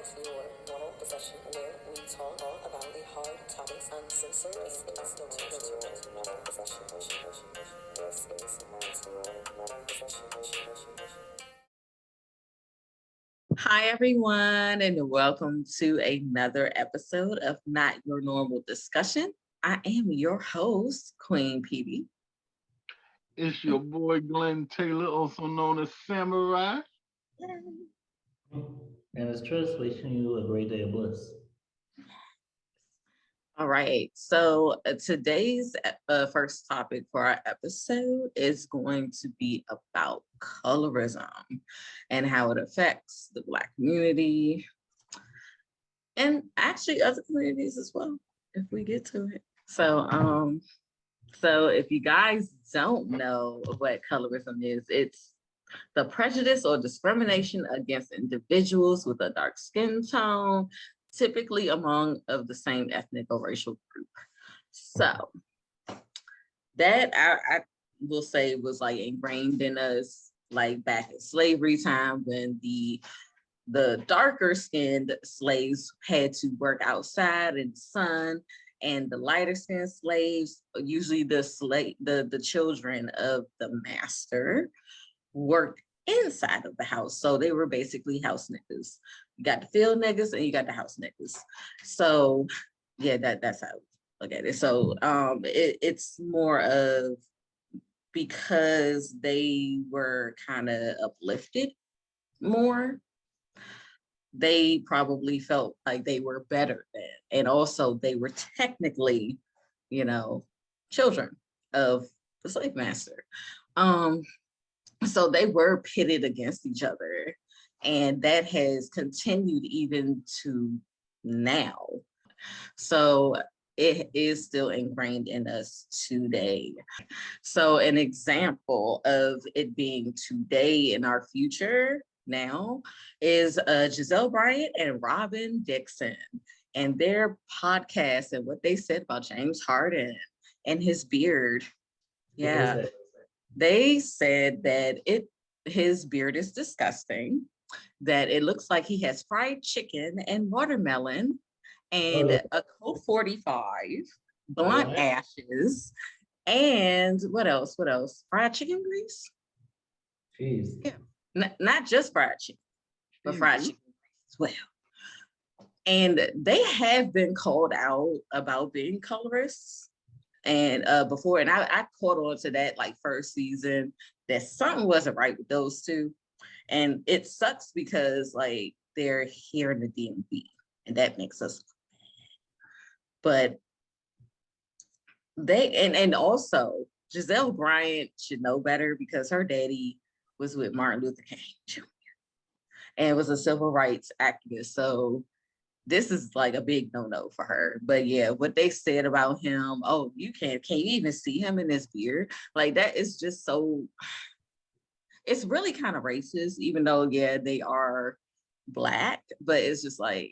to your normal discussion where we talk about the hard topics uncensored. This is not your normal discussion. This is not your normal discussion. Hi, everyone, and welcome to another episode of Not Your Normal Discussion. I am your host, Queen Pedii. It's your boy Glenn Taylor, also known as Samurai. And it's Tryst, wishing you a great day of bliss. All right, so today's first topic for our episode is going to be about colorism and how it affects the Black community and actually other communities as well, if we get to it. So if you guys don't know what colorism is, it's the prejudice or discrimination against individuals with a dark skin tone, typically among of the same ethnic or racial group. So that I will say was like ingrained in us, like back in slavery time when the darker skinned slaves had to work outside in the sun, and the lighter skinned slaves, usually the children of the master, worked inside of the house. So they were basically house niggas. You got the field niggas and you got the house niggas. So yeah, that's how I look at it. So it's more of because they were kind of uplifted more, they probably felt like they were better than, and also they were technically, children of the slave master. So they were pitted against each other, and that has continued even to now. So it is still ingrained in us today. So an example of it being today in our future now is Giselle Bryant and Robin Dixon and their podcast and what they said about James Harden and his beard. Yeah. They said that his beard is disgusting, that it looks like he has fried chicken and watermelon and a Colt 45, blunt ashes, and what else? Fried chicken grease? Jeez. Yeah, not just fried chicken, but fried chicken grease as well. And they have been called out about being colorists. And before, and I caught on to that like first season, that something wasn't right with those two. And it sucks because like they're here in the DMV and that makes us bad. But and also Giselle Bryant should know better because her daddy was with Martin Luther King Jr. and was a civil rights activist. So this is like a big no-no for her. But yeah, what they said about him, oh, can you even see him in his beard? Like that is just so, it's really kind of racist, even though, yeah, they are Black, but it's just like,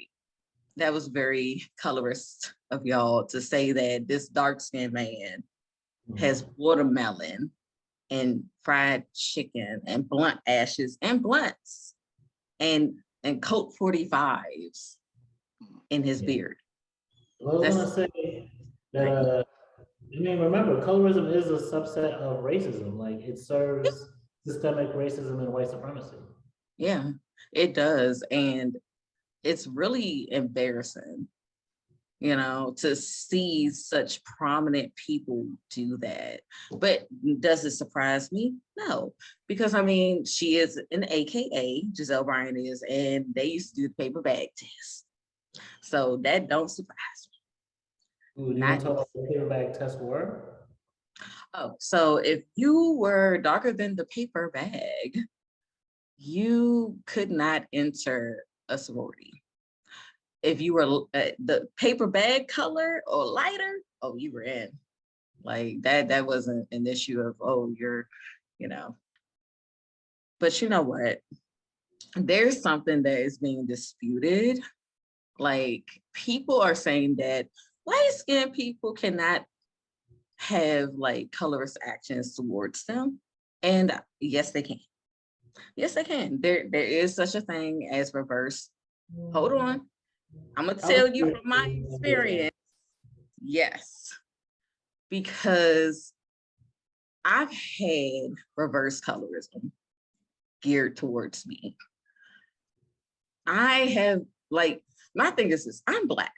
that was very colorist of y'all to say that this dark-skinned man has watermelon and fried chicken and blunt ashes and blunts and Colt 45s in his beard. Well, I was going to say that, remember, colorism is a subset of racism. Like, it serves systemic racism and white supremacy. Yeah, it does. And it's really embarrassing, to see such prominent people do that. But does it surprise me? No, because she is an AKA, Giselle Bryant is, and they used to do the paper bag test. So that don't surprise me. Ooh, do you want to talk about the paper bag test were? Oh, so if you were darker than the paper bag, you could not enter a sorority. If you were the paper bag color or lighter, oh, you were in. Like that wasn't an issue of, oh, you're, But you know what? There's something that is being disputed. Like people are saying that light-skinned people cannot have like colorist actions towards them. And yes, they can. Yes, they can. There is such a thing as reverse Hold on. I'm gonna tell you from my experience, yes, because I've had reverse colorism geared towards me. I have, like, my thing is this, I'm Black.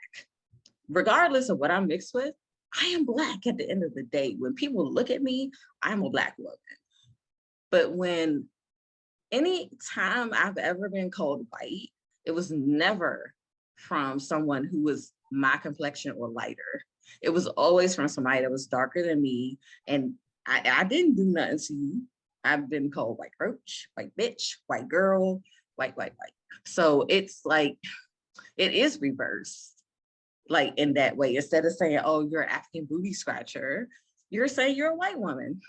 Regardless of what I'm mixed with, I am Black at the end of the day. When people look at me, I'm a Black woman. But when any time I've ever been called white, it was never from someone who was my complexion or lighter. It was always from somebody that was darker than me. And I didn't do nothing to you. I've been called white roach, white bitch, white girl, white. So it's like, it is reversed, like in that way. Instead of saying, oh, you're an African booty scratcher, you're saying you're a white woman.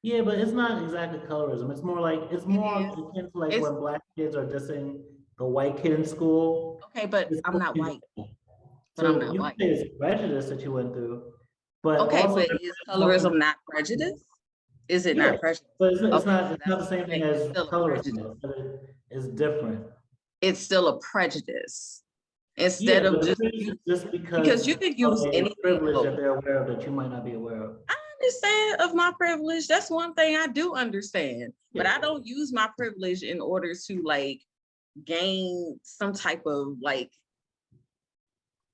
Yeah, but it's not exactly colorism. It's more like, it's more akin to like It's- when Black kids are dissing the white kid in school. Okay, but It's I'm not more- white. But So I'm not you white. say it's prejudice that you went through, but Okay, also but is colorism not prejudice? Is it Yeah, not prejudice? but it's Okay, not so the same thing as it's still a colorism. prejudice. It's different. It's still a prejudice. Yeah, Instead of but just, just because you can use of a anything. privilege that they're aware of that you might not be aware of. I understand of my privilege. That's one thing I do understand, but Yeah. I don't use my privilege in order to like gain some type of like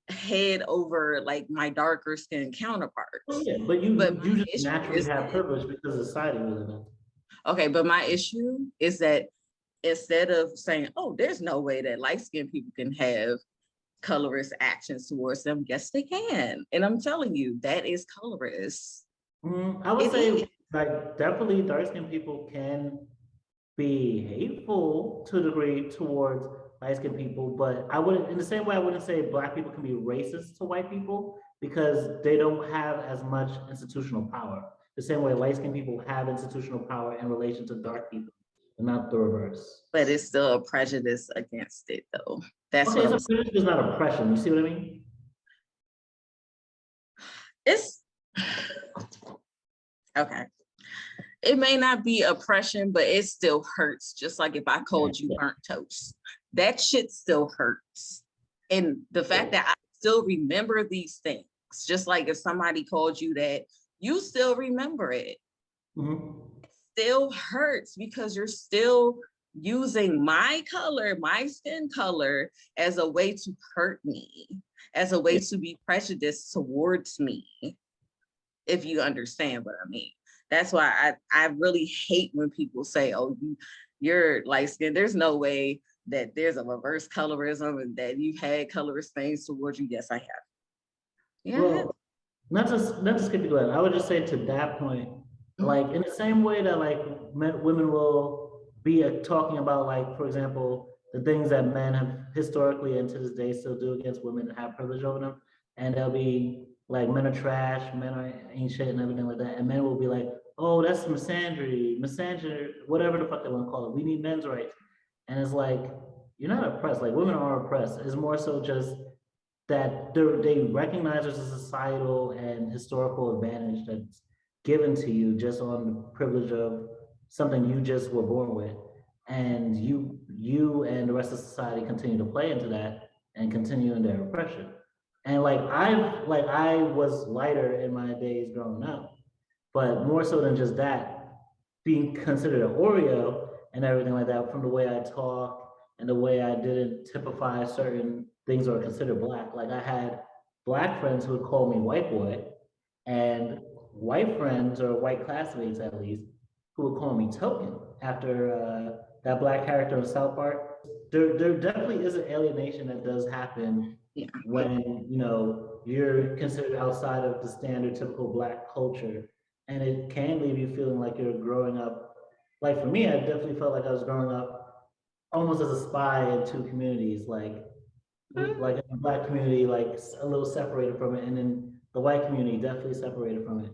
head over like my darker skin counterparts. Oh, yeah, but you But my just issue naturally is have that, privilege because of society we live in. okay, but my issue is that instead of saying, oh, there's no way that light-skinned people can have colorist actions towards them, yes, they can. And I'm telling you, that is colorist. I would It say, is. like, definitely dark-skinned people can be hateful to a degree towards light-skinned people, but I wouldn't, in the same way, I wouldn't say Black people can be racist to white people because they don't have as much institutional power. The same way light-skinned people have institutional power in relation to dark people, and not the reverse. But it's still a prejudice against it, though. That's Okay, what I'm so saying. it's not oppression. You see what I mean? It's okay. It may not be oppression, but it still hurts. Just like if I called you burnt toast, that shit still hurts. And the fact that I still remember these things, just like if somebody called you that, you still remember it. Mhm. It still hurts because you're still using my color, my skin color, as a way to hurt me, as a way to be prejudiced towards me, if you understand what I mean. That's why I really hate when people say, oh, you're light skinned. There's no way that there's a reverse colorism and that you've had colorist things towards you. Yes, I have. Yeah, I have. Well, not to skip you going, I would just say to that point, like in the same way that like women will be talking about like, for example, the things that men have historically and to this day still do against women that have privilege over them, and they'll be like, men are trash, men are ain't shit and everything like that, and men will be like, oh, that's misogyny, whatever the fuck they want to call it. We need men's rights, and it's like, you're not oppressed. Like, women are oppressed. It's more so just that they recognize there's a societal and historical advantage that's given to you just on the privilege of something you just were born with, and you and the rest of society continue to play into that and continue in their oppression. And like I was lighter in my days growing up, but more so than just that, being considered an Oreo and everything like that, from the way I talk and the way I didn't typify certain things that were considered Black. Like I had Black friends who would call me white boy, and white friends or white classmates at least who would call me token after that Black character in South Park. There definitely is an alienation that does happen when you're considered outside of the standard typical Black culture, and it can leave you feeling like you're growing up. Like for me, I definitely felt like I was growing up almost as a spy in two communities, like in the Black community, like a little separated from it, and then the white community definitely separated from it.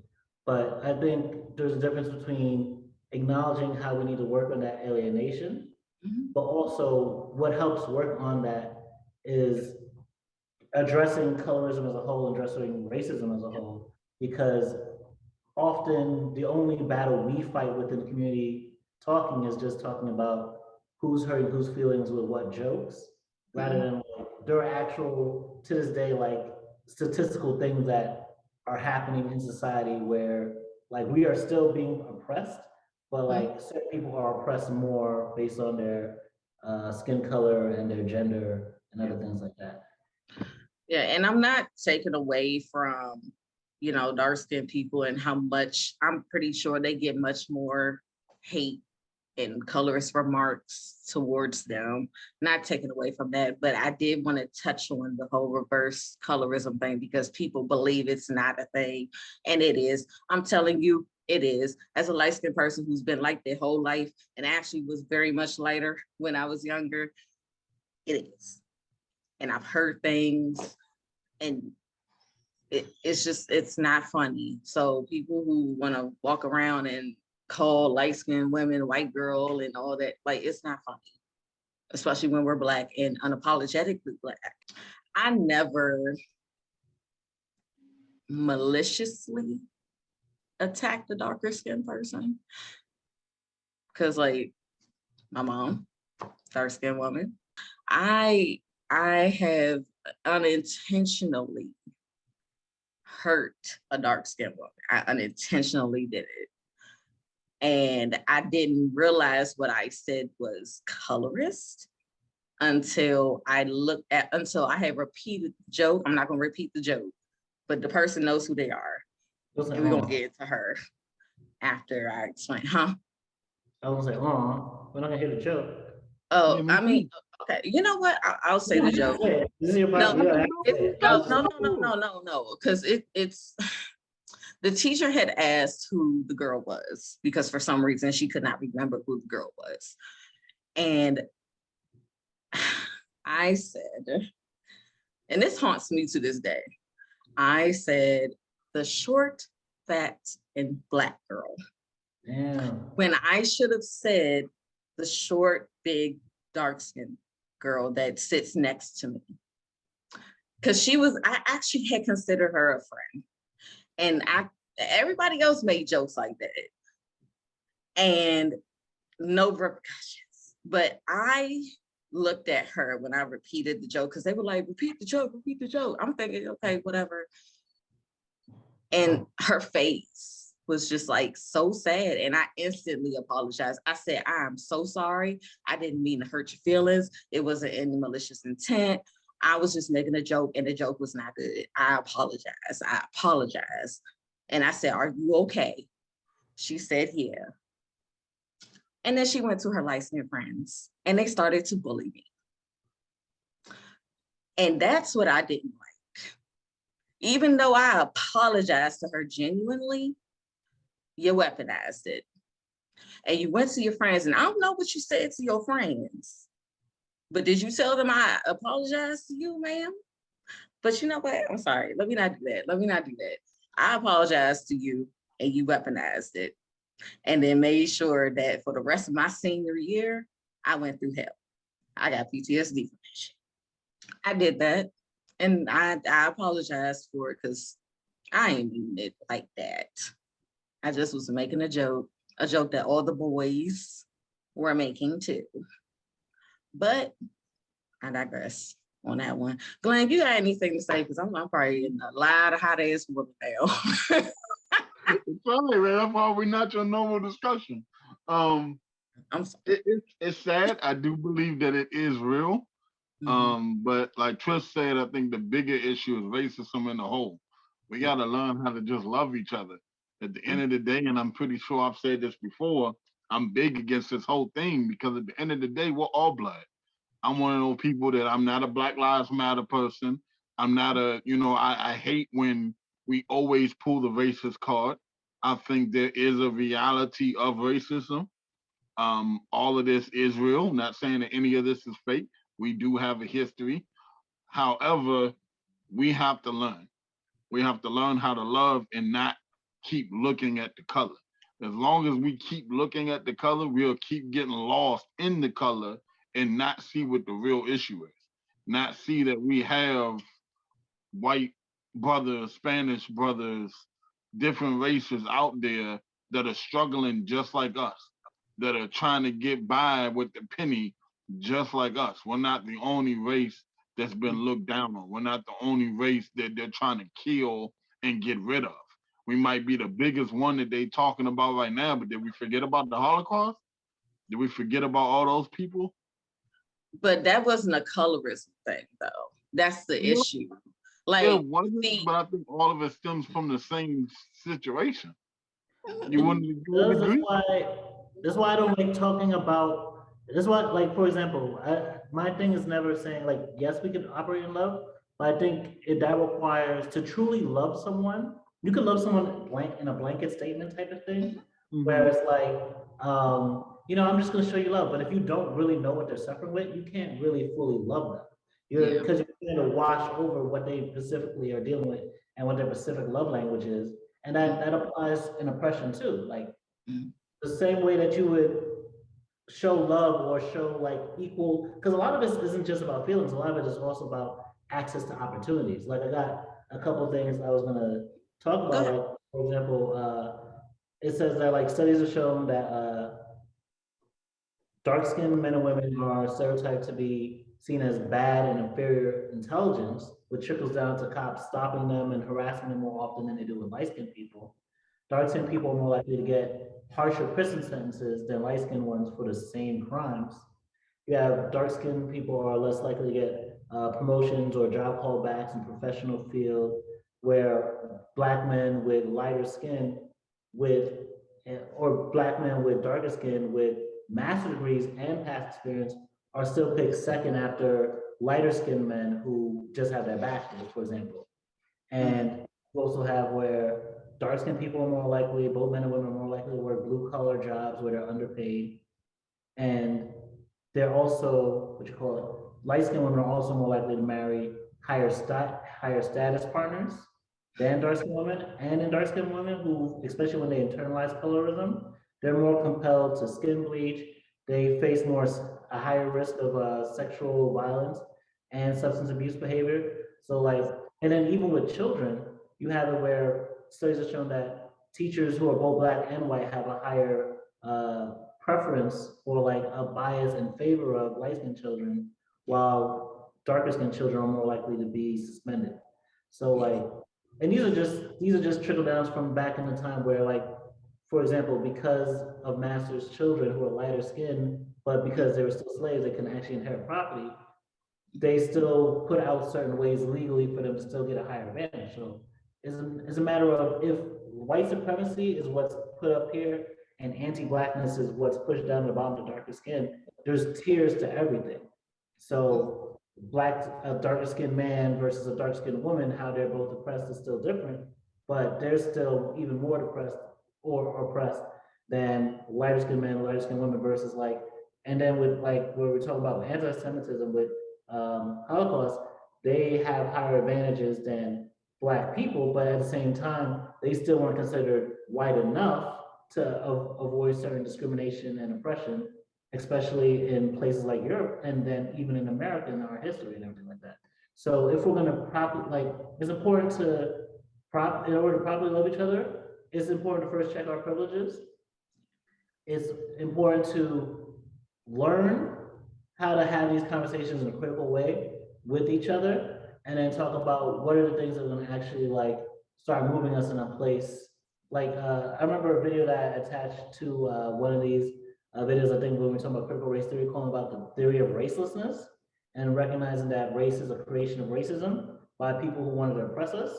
But I think there's a difference between acknowledging how we need to work on that alienation, but also what helps work on that is addressing colorism as a whole, addressing racism as a whole, because often the only battle we fight within the community talking is just talking about who's hurting whose feelings with what jokes. rather than like, there are actual, to this day, like statistical things that are happening in society where like we are still being oppressed, but like certain people are oppressed more based on their skin color and their gender and other things like that. Yeah, and I'm not taking away from, dark skinned people and how much I'm pretty sure they get much more hate and colorist remarks towards them. Not taking away from that, but I did want to touch on the whole reverse colorism thing because people believe it's not a thing, and it is. I'm telling you, it is. As a light skinned person who's been like their whole life and actually was very much lighter when I was younger, it is. And I've heard things, and it's not funny. So people who want to walk around and call light-skinned women white girl and all that, like, it's not funny, especially when we're Black and unapologetically Black. I never maliciously attacked a darker skinned person because, like, my mom, dark skinned woman, I have unintentionally hurt a dark skinned woman. I unintentionally did it. And I didn't realize what I said was colorist until I had repeated the joke. I'm not going to repeat the joke, but the person knows who they are. And we're going to get into her after I explain, huh? I was gonna say, we're not gonna hear the joke. Oh, I mean, okay. You know what? I'll say the joke. This is your No, podcast. no, because it's the teacher had asked who the girl was because for some reason she could not remember who the girl was. And I said, and this haunts me to this day, I said, the short, fat, and Black girl. Damn. When I should have said the short, big, dark-skinned girl that sits next to me. Because I actually had considered her a friend. And everybody else made jokes like that. And no repercussions. But I looked at her when I repeated the joke, because they were like, repeat the joke. I'm thinking, okay, whatever. And her face was just like so sad. And I instantly apologized. I said, I'm so sorry. I didn't mean to hurt your feelings. It wasn't any malicious intent. I was just making a joke and the joke was not good. I apologize. And I said, are you okay? She said, yeah. And then she went to her light-skinned friends and they started to bully me. And that's what I didn't like. Even though I apologized to her genuinely, you weaponized it. And you went to your friends, and I don't know what you said to your friends, but did you tell them I apologize to you, ma'am? But you know what? I'm sorry. Let me not do that. I apologized to you and you weaponized it. And then made sure that for the rest of my senior year, I went through hell. I got PTSD from that shit. I did that. And I apologized for it because I ain't mean it like that. I just was making a joke that all the boys were making too. But I digress on that one. Glenn, you got anything to say? Because I'm probably in a lot of hot ass women now. It's funny, man. That's why we're not your normal discussion. I'm sorry. It's sad. I do believe that it is real. But like Tryst said, I think the bigger issue is racism in the whole. We got to learn how to just love each other. At the end of the day, and I'm pretty sure I've said this before, I'm big against this whole thing because at the end of the day, we're all blood. I'm one of those people that I'm not a Black Lives Matter person. I'm not I hate when we always pull the racist card. I think there is a reality of racism. All of this is real. Not saying that any of this is fake. We do have a history. However, we have to learn. We have to learn how to love and not keep looking at the color. As long as we keep looking at the color, we'll keep getting lost in the color and not see what the real issue is. Not see that we have white brothers, Spanish brothers, different races out there that are struggling just like us, that are trying to get by with the penny just like us. We're not the only race that's been looked down on. We're not the only race that they're trying to kill and get rid of. We might be the biggest one that they talking about right now, but did we forget about the Holocaust? Did we forget about all those people? But that wasn't a colorism thing, though. That's the Yeah, issue. Like, it wasn't, see, but I think all of it stems from the same situation. You mm, wouldn't That's agree? why I don't like talking about. That's why, like, for example, my thing is never saying like, yes, we can operate in love, but I think that requires to truly love someone. You can love someone in a blanket statement type of thing, where Mm-hmm. it's like, I'm just gonna show you love, but if you don't really know what they're suffering with, you can't really fully love them. yeah. Because you're going to wash over what they specifically are dealing with and what their specific love language is, and that applies in oppression too. Like Mm. the same way that you would show love or show like equal, because a lot of this isn't just about feelings. A lot of it is also about access to opportunities. Like I got a couple of things I was gonna talk Go about. ahead. Like for example, it says that like studies have shown that dark-skinned men and women are stereotyped to be seen as bad and inferior intelligence, which trickles down to cops stopping them and harassing them more often than they do with light-skinned people. Dark-skinned people are more likely to get harsher prison sentences than light-skinned ones for the same crimes. You have dark-skinned people are less likely to get promotions or job callbacks in professional field, where black men with lighter skin with or black men with darker skin with master degrees and past experience are still picked second after lighter skinned men who just have their bachelor's, for example. Mm. And you also have where dark skinned people are more likely, both men and women are more likely to work blue collar jobs where they're underpaid. And they're also, what you call it, light skinned women are also more likely to marry higher status partners than dark skinned women. And in dark skinned women who, especially when they internalize colorism, they're more compelled to skin bleach. They face a higher risk of sexual violence and substance abuse behavior. So like, and then even with children, you have it where studies have shown that teachers who are both black and white have a higher preference or like a bias in favor of light skinned children, while darker skinned children are more likely to be suspended. So like, and these are just trickle downs from back in the time where like, for example, because of masters' children who are lighter skinned, but because they were still slaves, they can actually inherit property. They still put out certain ways legally for them to still get a higher advantage. So it's a matter of if white supremacy is what's put up here and anti-blackness is what's pushed down to the bottom of the darker skin, there's tiers to everything. So a darker skinned man versus a dark skinned woman, how they're both oppressed is still different, but they're still even more depressed or oppressed than lighter skinned men, lighter skinned women versus like, and then with like where we're talking about anti-Semitism with Holocaust, they have higher advantages than black people, but at the same time, they still weren't considered white enough to avoid certain discrimination and oppression, especially in places like Europe, and then even in America in our history and everything like that. So if we're gonna properly, like, it's important to in order to properly love each other, it's important to first check our privileges. It's important to learn how to have these conversations in a critical way with each other, and then talk about what are the things that are going to actually like start moving us in a place. Like I remember a video that I attached to one of these videos. I think when we were talking about critical race theory, calling about the theory of racelessness and recognizing that race is a creation of racism by people who wanted to oppress us.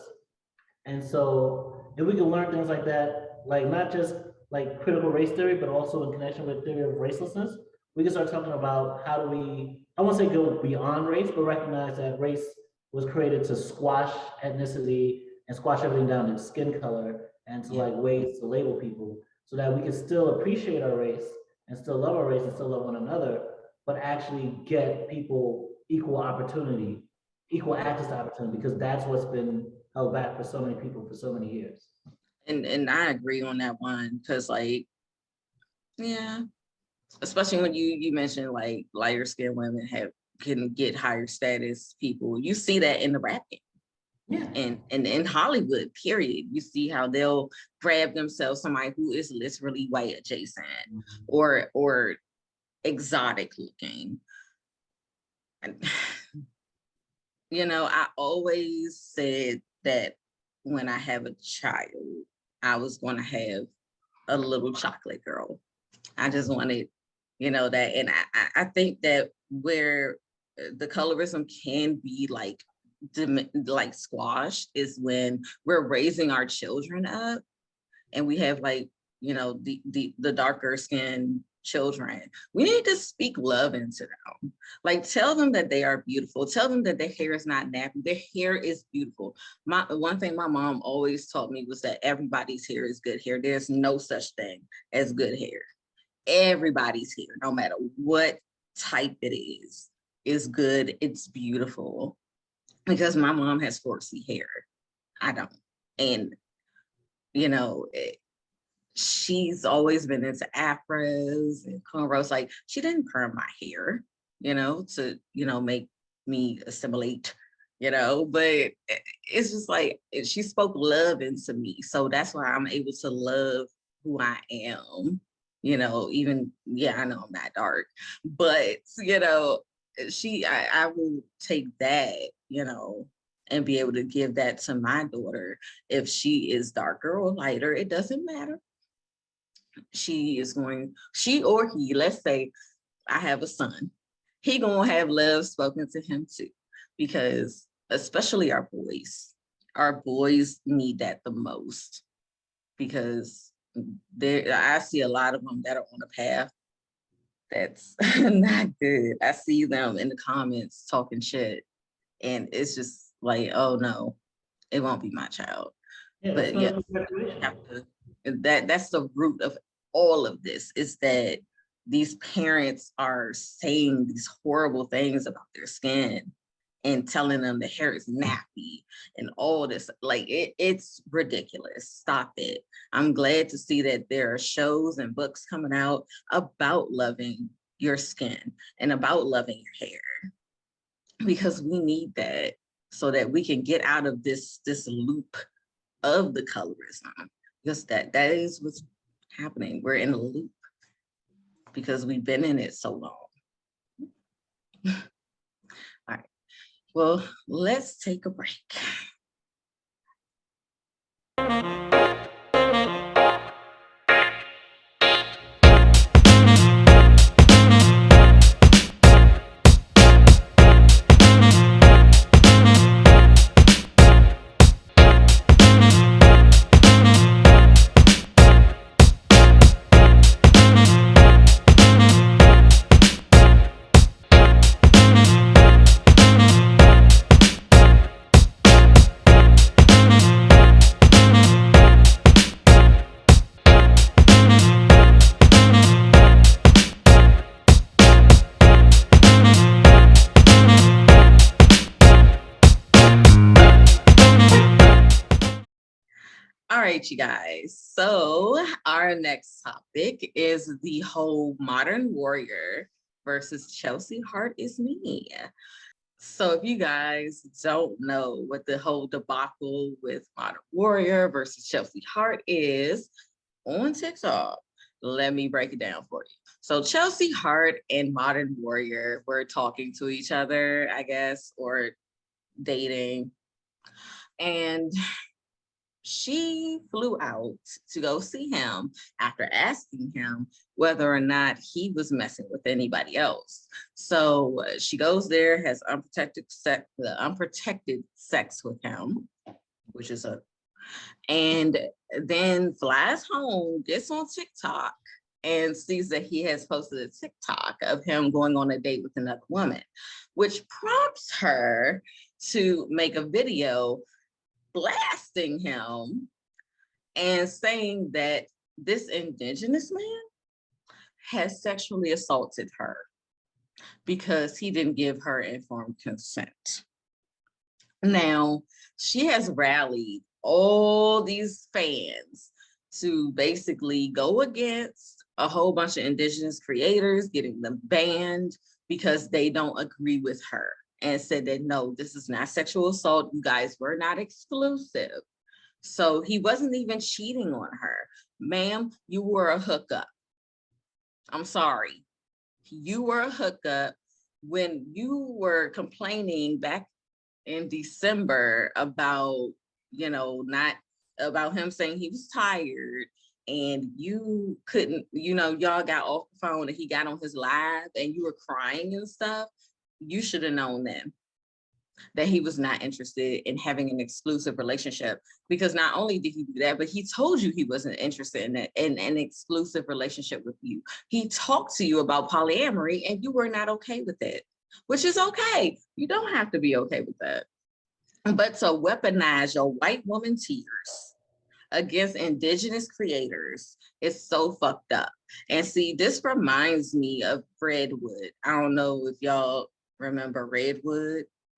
And so if we can learn things like that, like not just like critical race theory, but also in connection with theory of racelessness, we can start talking about how do we, I won't say go beyond race, but recognize that race was created to squash ethnicity and squash everything down to skin color and to like ways to label people so that we can still appreciate our race and still love our race and still love one another, but actually get people equal opportunity, equal access to opportunity, because that's what's been held back for so many people for so many years. And I agree on that one because like, yeah, especially when you mentioned like lighter skinned women can get higher status people. You see that in the rapping. Yeah. And in Hollywood, period. You see how they'll grab themselves somebody who is literally white adjacent or exotic looking. And, I always said that when I have a child, I was going to have a little chocolate girl. I just wanted, that. And I think that where the colorism can be like squashed is when we're raising our children up and we have like, the darker skinned children. We need to speak love into them. Like tell them that they are beautiful. Tell them that their hair is not nappy. Their hair is beautiful. One thing my mom always taught me was that everybody's hair is good hair. There's no such thing as good hair. Everybody's hair, no matter what type it is good. It's beautiful. Because my mom has 4C hair. I don't. And, she's always been into afros and cornrows. Like she didn't perm my hair, to, make me assimilate, but it's just like she spoke love into me. So that's why I'm able to love who I am, even, I know I'm not dark, but, I will take that, and be able to give that to my daughter. If she is darker or lighter, it doesn't matter. She or he, let's say I have a son, he gonna have love spoken to him too, because especially our boys need that the most, because I see a lot of them that are on a path that's not good. I see them in the comments talking shit, and it's just like, oh no, it won't be my child. Yeah, But yeah, that's the root of all of this, is that these parents are saying these horrible things about their skin and telling them the hair is nappy and all this. Like it's ridiculous. Stop it. I'm glad to see that there are shows and books coming out about loving your skin and about loving your hair, because we need that so that we can get out of this loop of the colorism, because that is what's happening. We're in a loop because we've been in it so long. All right, well, let's take a break. All right, you guys. So our next topic is the whole modern warrior versus Chelseahartisme. So if you guys don't know what the whole debacle with modern warrior versus Chelsea Hart is on TikTok, let me break it down for you. So Chelsea Hart and modern warrior were talking to each other, I guess, or dating. And she flew out to go see him after asking him whether or not he was messing with anybody else. So she goes there, has unprotected sex with him, which is and then flies home, gets on TikTok, and sees that he has posted a TikTok of him going on a date with another woman, which prompts her to make a video blasting him and saying that this indigenous man has sexually assaulted her because he didn't give her informed consent. Now, she has rallied all these fans to basically go against a whole bunch of indigenous creators, getting them banned because they don't agree with her, and said that, no, this is not sexual assault. You guys were not exclusive. So he wasn't even cheating on her. Ma'am, you were a hookup. I'm sorry. You were a hookup. when you were complaining back in December about, not about him saying he was tired and you couldn't, y'all got off the phone and he got on his live and you were crying and stuff, you should have known then that he was not interested in having an exclusive relationship, because not only did he do that, but he told you he wasn't interested in an exclusive relationship with you. He talked to you about polyamory and you were not okay with it, which is okay. You don't have to be okay with that. But to weaponize your white woman tears against indigenous creators is so fucked up. And see, this reminds me of Redwood. I don't know if y'all remember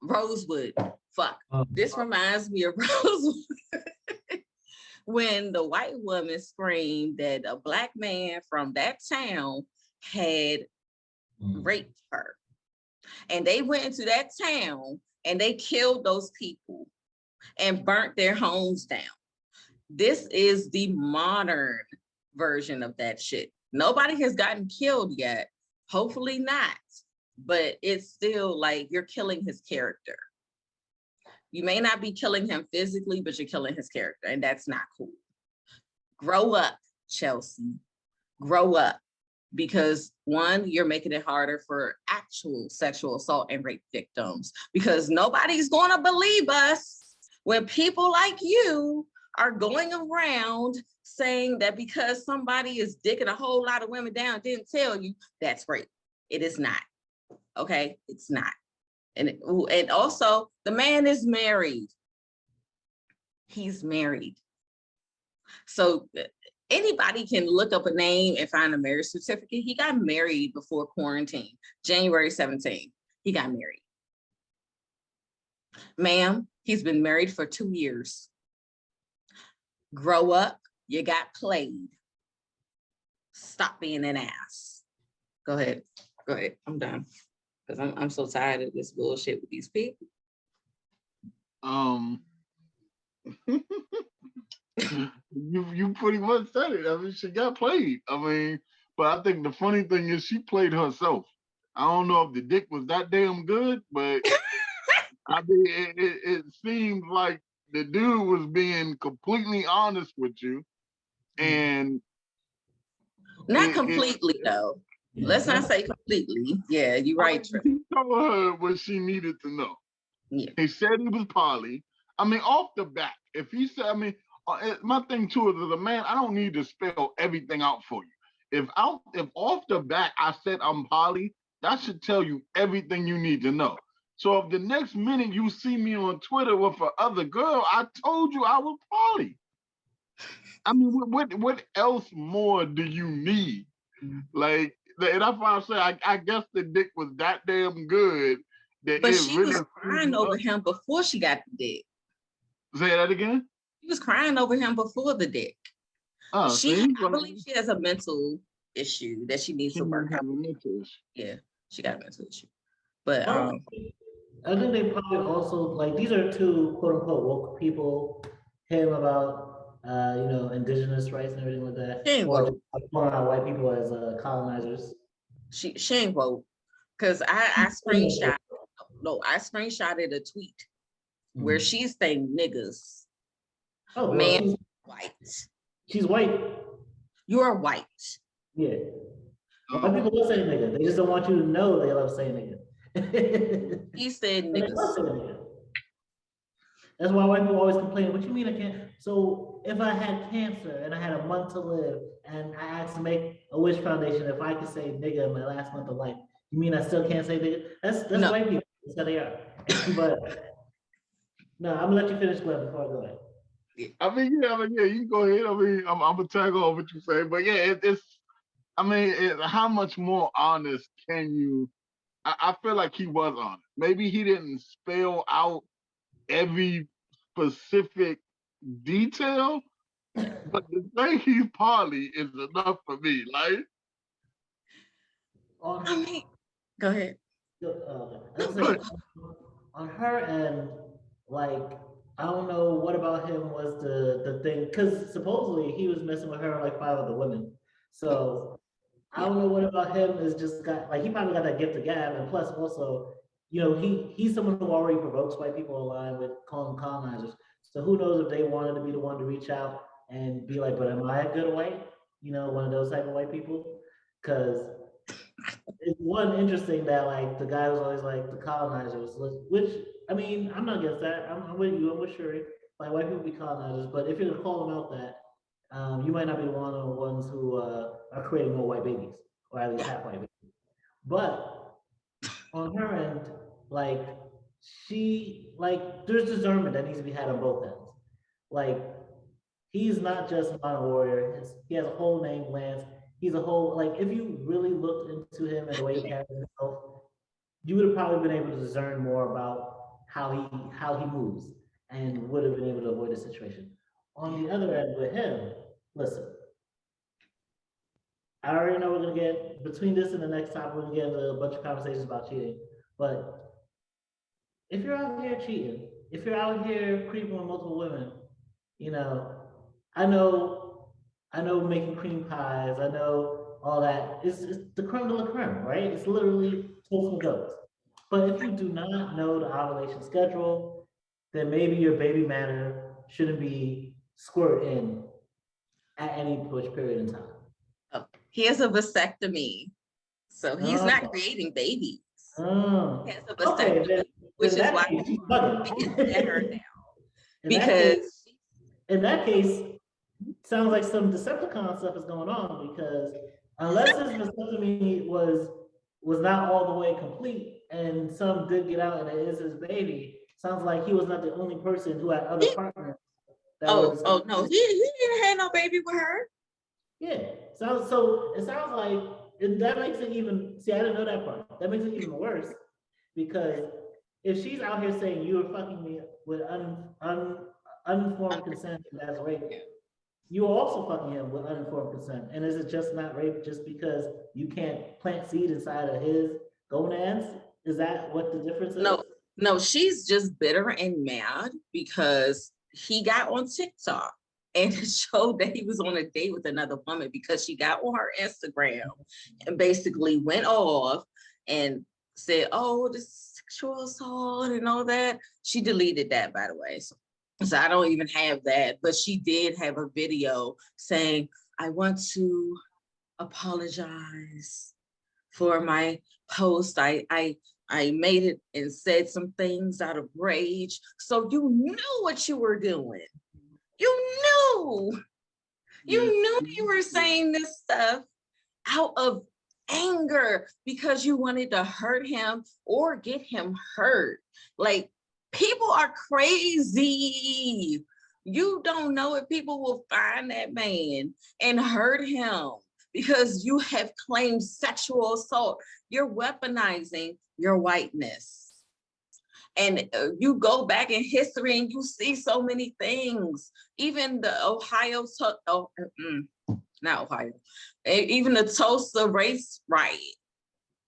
Rosewood. Fuck. This reminds me of Rosewood. When the white woman screamed that a black man from that town had raped her. And they went into that town and they killed those people and burnt their homes down. This is the modern version of that shit. Nobody has gotten killed yet. Hopefully not. But it's still like you're killing his character. You may not be killing him physically, but you're killing his character, and that's not cool. Grow up, Chelsea. Grow up. Because one, you're making it harder for actual sexual assault and rape victims, because nobody's going to believe us when people like you are going around saying that because somebody is dicking a whole lot of women down, didn't tell you, that's rape. It is not. Okay, it's not. And also, the man is married. He's married. So anybody can look up a name and find a marriage certificate. He got married before quarantine, January 17th. He got married. Ma'am, he's been married for 2 years. Grow up, you got played. Stop being an ass. Go ahead, I'm done. Because I'm so tired of this bullshit with these people. You pretty much said it. I mean, she got played. I mean, but I think the funny thing is she played herself. I don't know if the dick was that damn good, but I mean, it seemed like the dude was being completely honest with you, and not completely though. Let's not say completely. Yeah, you're right. He told her what she needed to know. Yeah. He said he was poly. I mean, off the bat, if he said, I mean, my thing too is, as a man, I don't need to spell everything out for you. If off the bat I said I'm poly, that should tell you everything you need to know. So if the next minute you see me on Twitter with another girl, I told you I was poly. I mean, what else more do you need? Like, and that's why I say I guess the dick was that damn good that but she really was crying over him before she got the dick. Say that again? She was crying over him before the dick. I believe she has a mental issue that she needs to work out. Yeah, she got a mental issue. But I think they probably also, like, these are two quote unquote woke people, him about indigenous rights and everything like that. She ain't woke. Calling out white people as colonizers. She ain't woke. Because I screenshotted a tweet where she's saying niggas. Oh, well, man, white. She's white. You're white. Yeah. White people love saying nigga. They just don't want you to know they love saying nigga. He said niggas. That's why white people always complain, what you mean I can't? So if I had cancer and I had a month to live and I asked to make a wish foundation, if I could say nigga in my last month of life, you mean I still can't say nigga? That's no. White people. That's how they are. But no, I'm gonna let you finish, Glenn, before I go ahead. I mean, yeah, you can go ahead. I mean, I'm gonna tag on what you say, but yeah, how much more honest can you? I feel like he was honest. Maybe he didn't spell out every specific detail, but to say he's poly is enough for me. Like, I mean, go ahead. On her end, like, I don't know what about him was the thing, because supposedly he was messing with her like 5 other women. So I don't know what about him is just got, like, he probably got that gift of gab, and plus also, he's someone who already provokes white people online with calling them colonizers. So who knows if they wanted to be the one to reach out and be like, but am I a good white? One of those type of white people. Because it's one interesting that like the guy was always like the colonizers, which I mean, I'm not against that. I'm with you, I'm with Shuri. Like white people be colonizers, but if you're gonna call them out that, you might not be one of the ones who are creating more white babies, or at least half white babies. But on her end, like there's discernment that needs to be had on both ends. Like he's not just my warrior. He has a whole name, Lance. He's a whole, like, if you really looked into him and the way he carries himself, you would have probably been able to discern more about how he moves and would have been able to avoid the situation. On the other end with him, listen, I already know we're gonna get between this and the next topic, we're gonna get into a bunch of conversations about cheating. But if you're out here cheating, if you're out here creeping with multiple women, I know making cream pies, I know all that. It's the creme de la creme, right? It's literally toast and goats. But if you do not know the ovulation schedule, then maybe your baby matter shouldn't be squirt in at any push period in time. Oh, he has a vasectomy, so he's not creating babies. He has a vasectomy, then, which is why he's bugging. get her now. Because in that case, sounds like some Decepticon stuff is going on, because unless his vasectomy was not all the way complete and some did get out and it is his baby, sounds like he was not the only person who had other partners. Oh no, he didn't have no baby with her. Yeah, so it sounds like that makes it even. See, I didn't know that part. That makes it even worse, because if she's out here saying you were fucking me with uninformed consent, and that's rape, you are also fucking him with uninformed consent. And is it just not rape just because you can't plant seed inside of his gonads? Is that what the difference is? No, she's just bitter and mad because he got on TikTok and it showed that he was on a date with another woman, because she got on her Instagram and basically went off and said, oh, this is sexual assault and all that. She deleted that, by the way. So I don't even have that, but she did have a video saying, I want to apologize for my post. I made it and said some things out of rage. So you knew what you were doing. You knew you were saying this stuff out of anger because you wanted to hurt him or get him hurt. Like, people are crazy. You don't know if people will find that man and hurt him because you have claimed sexual assault. You're weaponizing your whiteness. And you go back in history and you see so many things. Even the even the Tulsa race riot,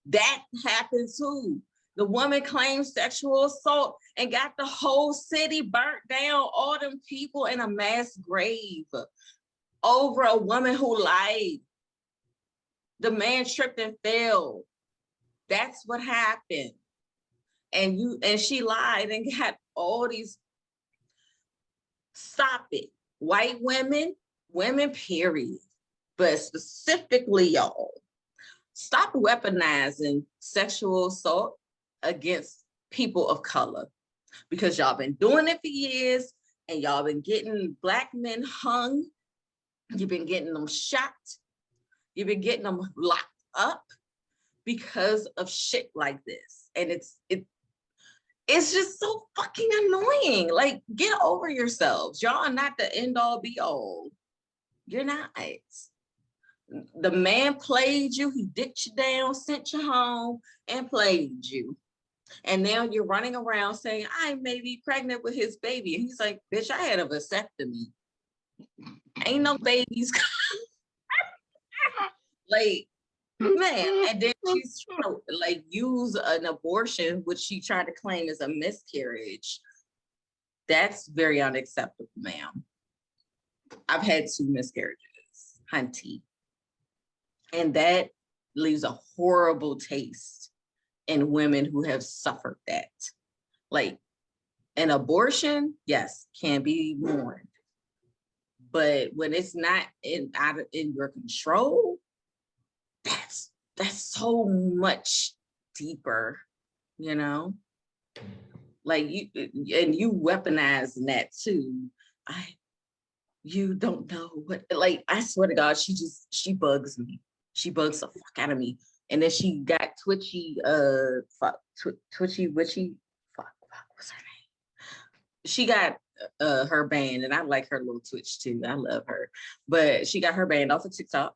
that happened too. The woman claimed sexual assault and got the whole city burnt down, all them people in a mass grave over a woman who lied. The man tripped and fell. That's what happened. And she lied and got all these. Stop it. White women, period. But specifically, y'all, stop weaponizing sexual assault against people of color, because y'all been doing it for years and y'all been getting Black men hung. You've been getting them shot. You've been getting them locked up because of shit like this. And it's just so fucking annoying. Like, get over yourselves. Y'all are not the end all be all. You're not. The man played you. He dicked you down, sent you home, and played you. And now you're running around saying, I may be pregnant with his baby. And he's like, bitch, I had a vasectomy. Ain't no babies. Like, man, and then she's trying to like use an abortion, which she tried to claim as a miscarriage. That's very unacceptable, ma'am. I've had 2 miscarriages, hunty. And that leaves a horrible taste in women who have suffered that. Like an abortion, yes, can be mourned. But when it's not in your control, that's so much deeper, you know? Like you weaponizing that too. You don't know what, like, I swear to God, she bugs me. She bugs the fuck out of me. And then she got twitchy, twitchy witchy, what's her name? She got her band, and I like her little twitch too. I love her. But she got her band off of TikTok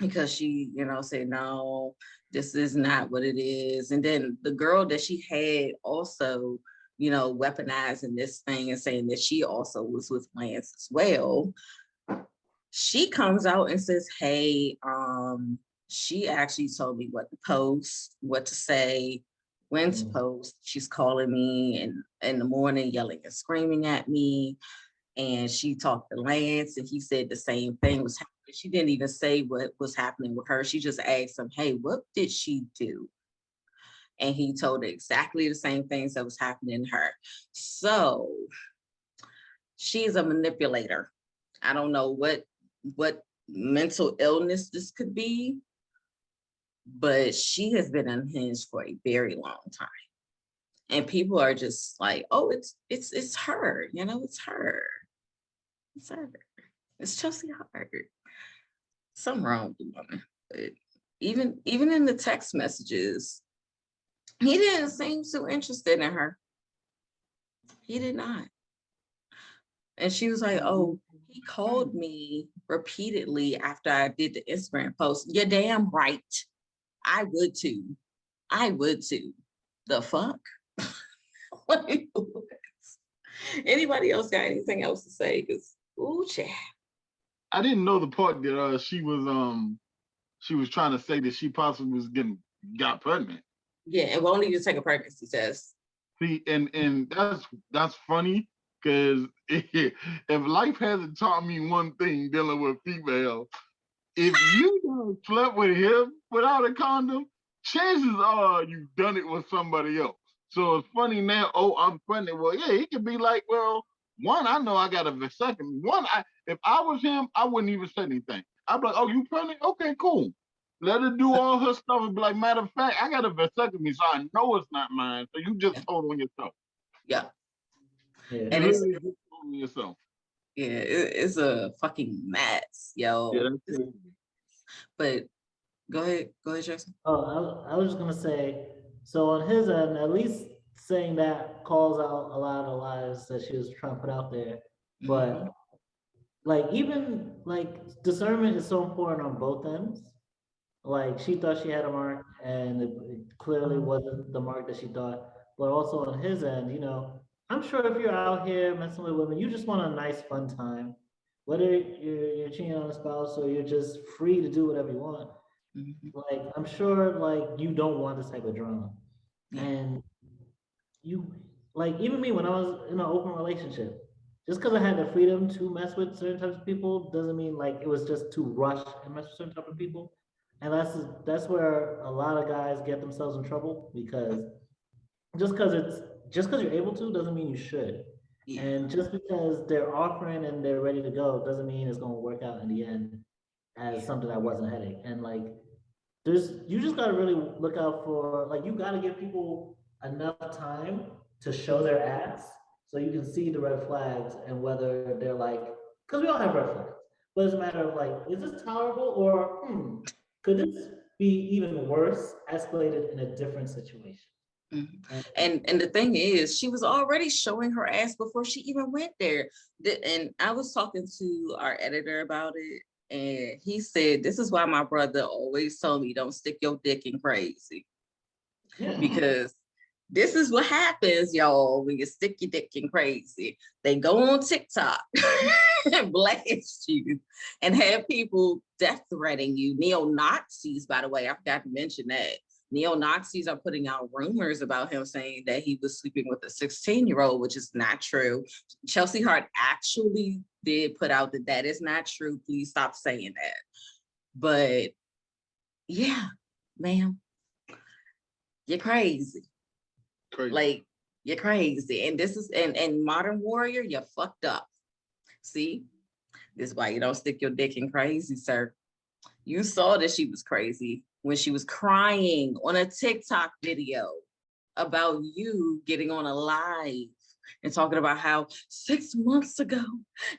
because she, said, no, this is not what it is. And then the girl that she had also, weaponizing this thing and saying that she also was with Lance as well. She comes out and says, hey, she actually told me what to post, what to say, when to post. She's calling me in the morning, yelling and screaming at me. And she talked to Lance, and he said the same thing was happening. She didn't even say what was happening with her. She just asked him, hey, what did she do? And he told her exactly the same things that was happening to her. So she's a manipulator. I don't know what mental illness this could be, but she has been unhinged for a very long time. And people are just like, oh, it's her, it's her. It's her. It's Chelsea Hart. Something wrong with the woman. But even in the text messages, he didn't seem so interested in her. He did not. And she was like, oh, he called me repeatedly after I did the Instagram post. You're damn right. I would too. The fuck? Anybody else got anything else to say? Because, ooh, chat. I didn't know the part that she was trying to say that she possibly got pregnant. Yeah, and won't even take a pregnancy test. See, and that's funny, because if life hasn't taught me one thing dealing with female, if you done slept with him without a condom, chances are you've done it with somebody else. So it's funny now, oh, I'm pregnant. Well, yeah, he could be like, well, one, I know I got a vasectomy. One, if I was him, I wouldn't even say anything. I'd be like, oh, you pregnant? Okay, cool. Let her do all her stuff and be like, matter of fact, I got a vasectomy, so I know it's not mine. So you just told on yourself. Yeah. And it's just told on yourself. Yeah, it's a fucking mess, yo. Yeah, but go ahead, Jackson. Oh, I was just gonna say, so on his end, at least saying that calls out a lot of the lies that she was trying to put out there. But even discernment is so important on both ends. Like, she thought she had a mark, and it clearly wasn't the mark that she thought. But also on his end, I'm sure if you're out here messing with women, you just want a nice, fun time. Whether you're cheating on a spouse or you're just free to do whatever you want. Like, I'm sure, you don't want this type of drama. And you, even me, when I was in an open relationship, just because I had the freedom to mess with certain types of people doesn't mean it was just to rush and mess with certain type of people. And that's where a lot of guys get themselves in trouble, because just because you're able to doesn't mean you should. Yeah. And just because they're offering and they're ready to go doesn't mean it's going to work out in the end as something that wasn't a headache. And you just got to really look out for, you got to give people enough time to show their ass so you can see the red flags and whether they're because we all have red flags, but it's a matter of is this tolerable, or could this be even worse, escalated in a different situation? And the thing is, she was already showing her ass before she even went there. And I was talking to our editor about it, and he said, this is why my brother always told me, don't stick your dick in crazy. Yeah. Because this is what happens, y'all, when you stick your dick in crazy. They go on TikTok and blast you and have people death threatening you. Neo-Nazis, by the way, I forgot to mention that. Neo-Nazis are putting out rumors about him saying that he was sleeping with a 16-year-old, which is not true. Chelsea Hart actually did put out that is not true. Please stop saying that. But yeah, ma'am, you're crazy. Crazy. Like, you're crazy. And this is, and Modern Warrior, you're fucked up. See, this is why you don't stick your dick in crazy, sir. You saw that she was crazy when she was crying on a TikTok video about you getting on a live and talking about how 6 months ago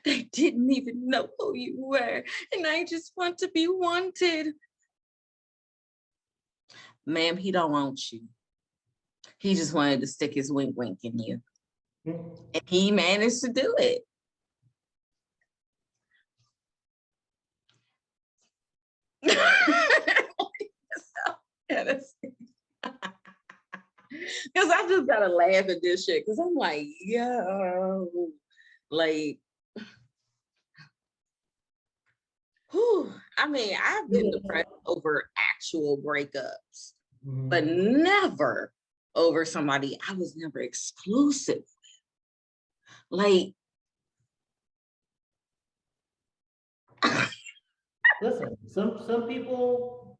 they didn't even know who you were, and I just want to be wanted. Ma'am, he don't want you. He just wanted to stick his wink wink in you. And he managed to do it. Because I just gotta laugh at this shit. Because I'm like, yo, like, whew. I mean, I've been depressed over actual breakups, but never over somebody I was never exclusive with. Like, Listen, some people,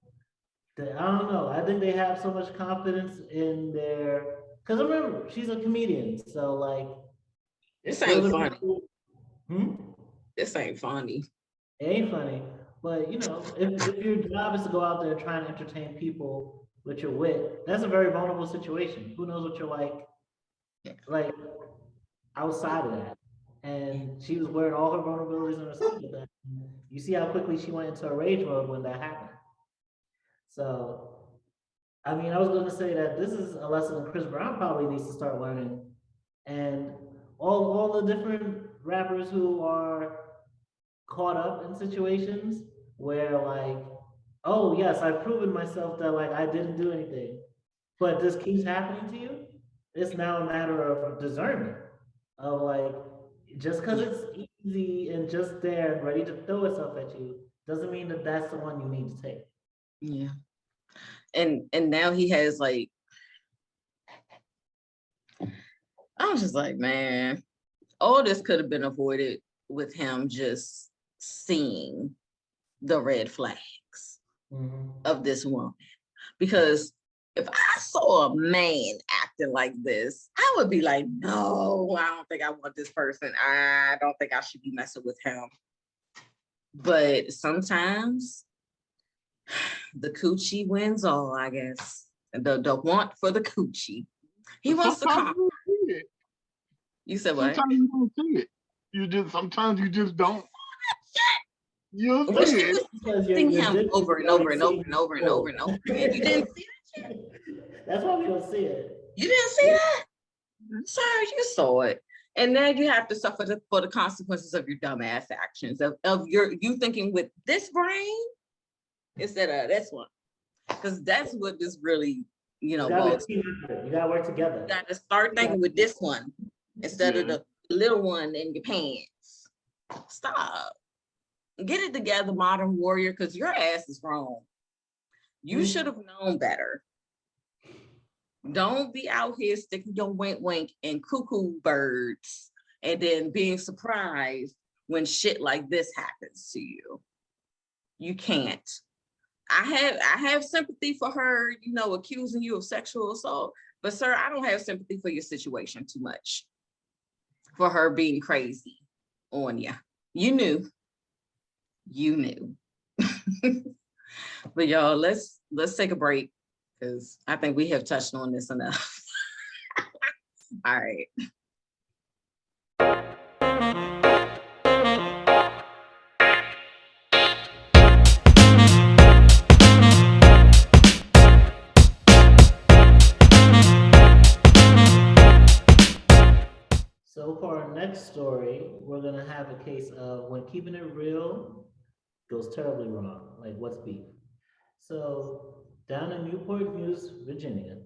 I don't know. I think they have so much confidence in their. Because remember, she's a comedian, so like. this ain't funny. Hmm? This ain't funny. It ain't funny, but you know, if your job is to go out there and try and entertain people with your wit, that's a very vulnerable situation. Who knows what you're like outside of that. And she was wearing all her vulnerabilities on her sleeve. That you see how quickly she went into a rage mode when that happened. So, I mean, I was going to say that this is a lesson Chris Brown probably needs to start learning, and all the different rappers who are caught up in situations where like, oh yes, I've proven myself that like I didn't do anything, but this keeps happening to you. It's now a matter of discernment of like, just because it's easy and just there and ready to throw itself at you doesn't mean that that's the one you need to take. Yeah. And now he has like, I was just like, man, all this could have been avoided with him just seeing the red flags of this woman. Because if I saw a man acting like this, I would be like, no, I don't think I want this person. I don't think I should be messing with him. But sometimes the coochie wins all, I guess. The want for the coochie. He wants to come. You said what? Sometimes you don't see it. Sometimes you just don't. You'll But see she it. was seeing him over and over and over and over and over and over again. You didn't see that shit? That's why we don't see it. You didn't see that? Sir, you saw it. And then you have to suffer for the consequences of your dumbass actions, of you thinking with this brain instead of this one. Because that's what this really, you gotta work together. You gotta start thinking with this one instead of the little one in your pants. Stop. Get it together, Modern Warrior, because your ass is wrong. You should have known better. Don't be out here sticking your wink wink and cuckoo birds and then being surprised when shit like this happens to you. You can't. I have sympathy for her, accusing you of sexual assault, but sir, I don't have sympathy for your situation too much. For her being crazy on you. You knew. But y'all, let's take a break because I think we have touched on this enough. All right. So for our next story, we're gonna have a case of when keeping it real goes terribly wrong. Like, what's beef? So down in Newport News, Virginia,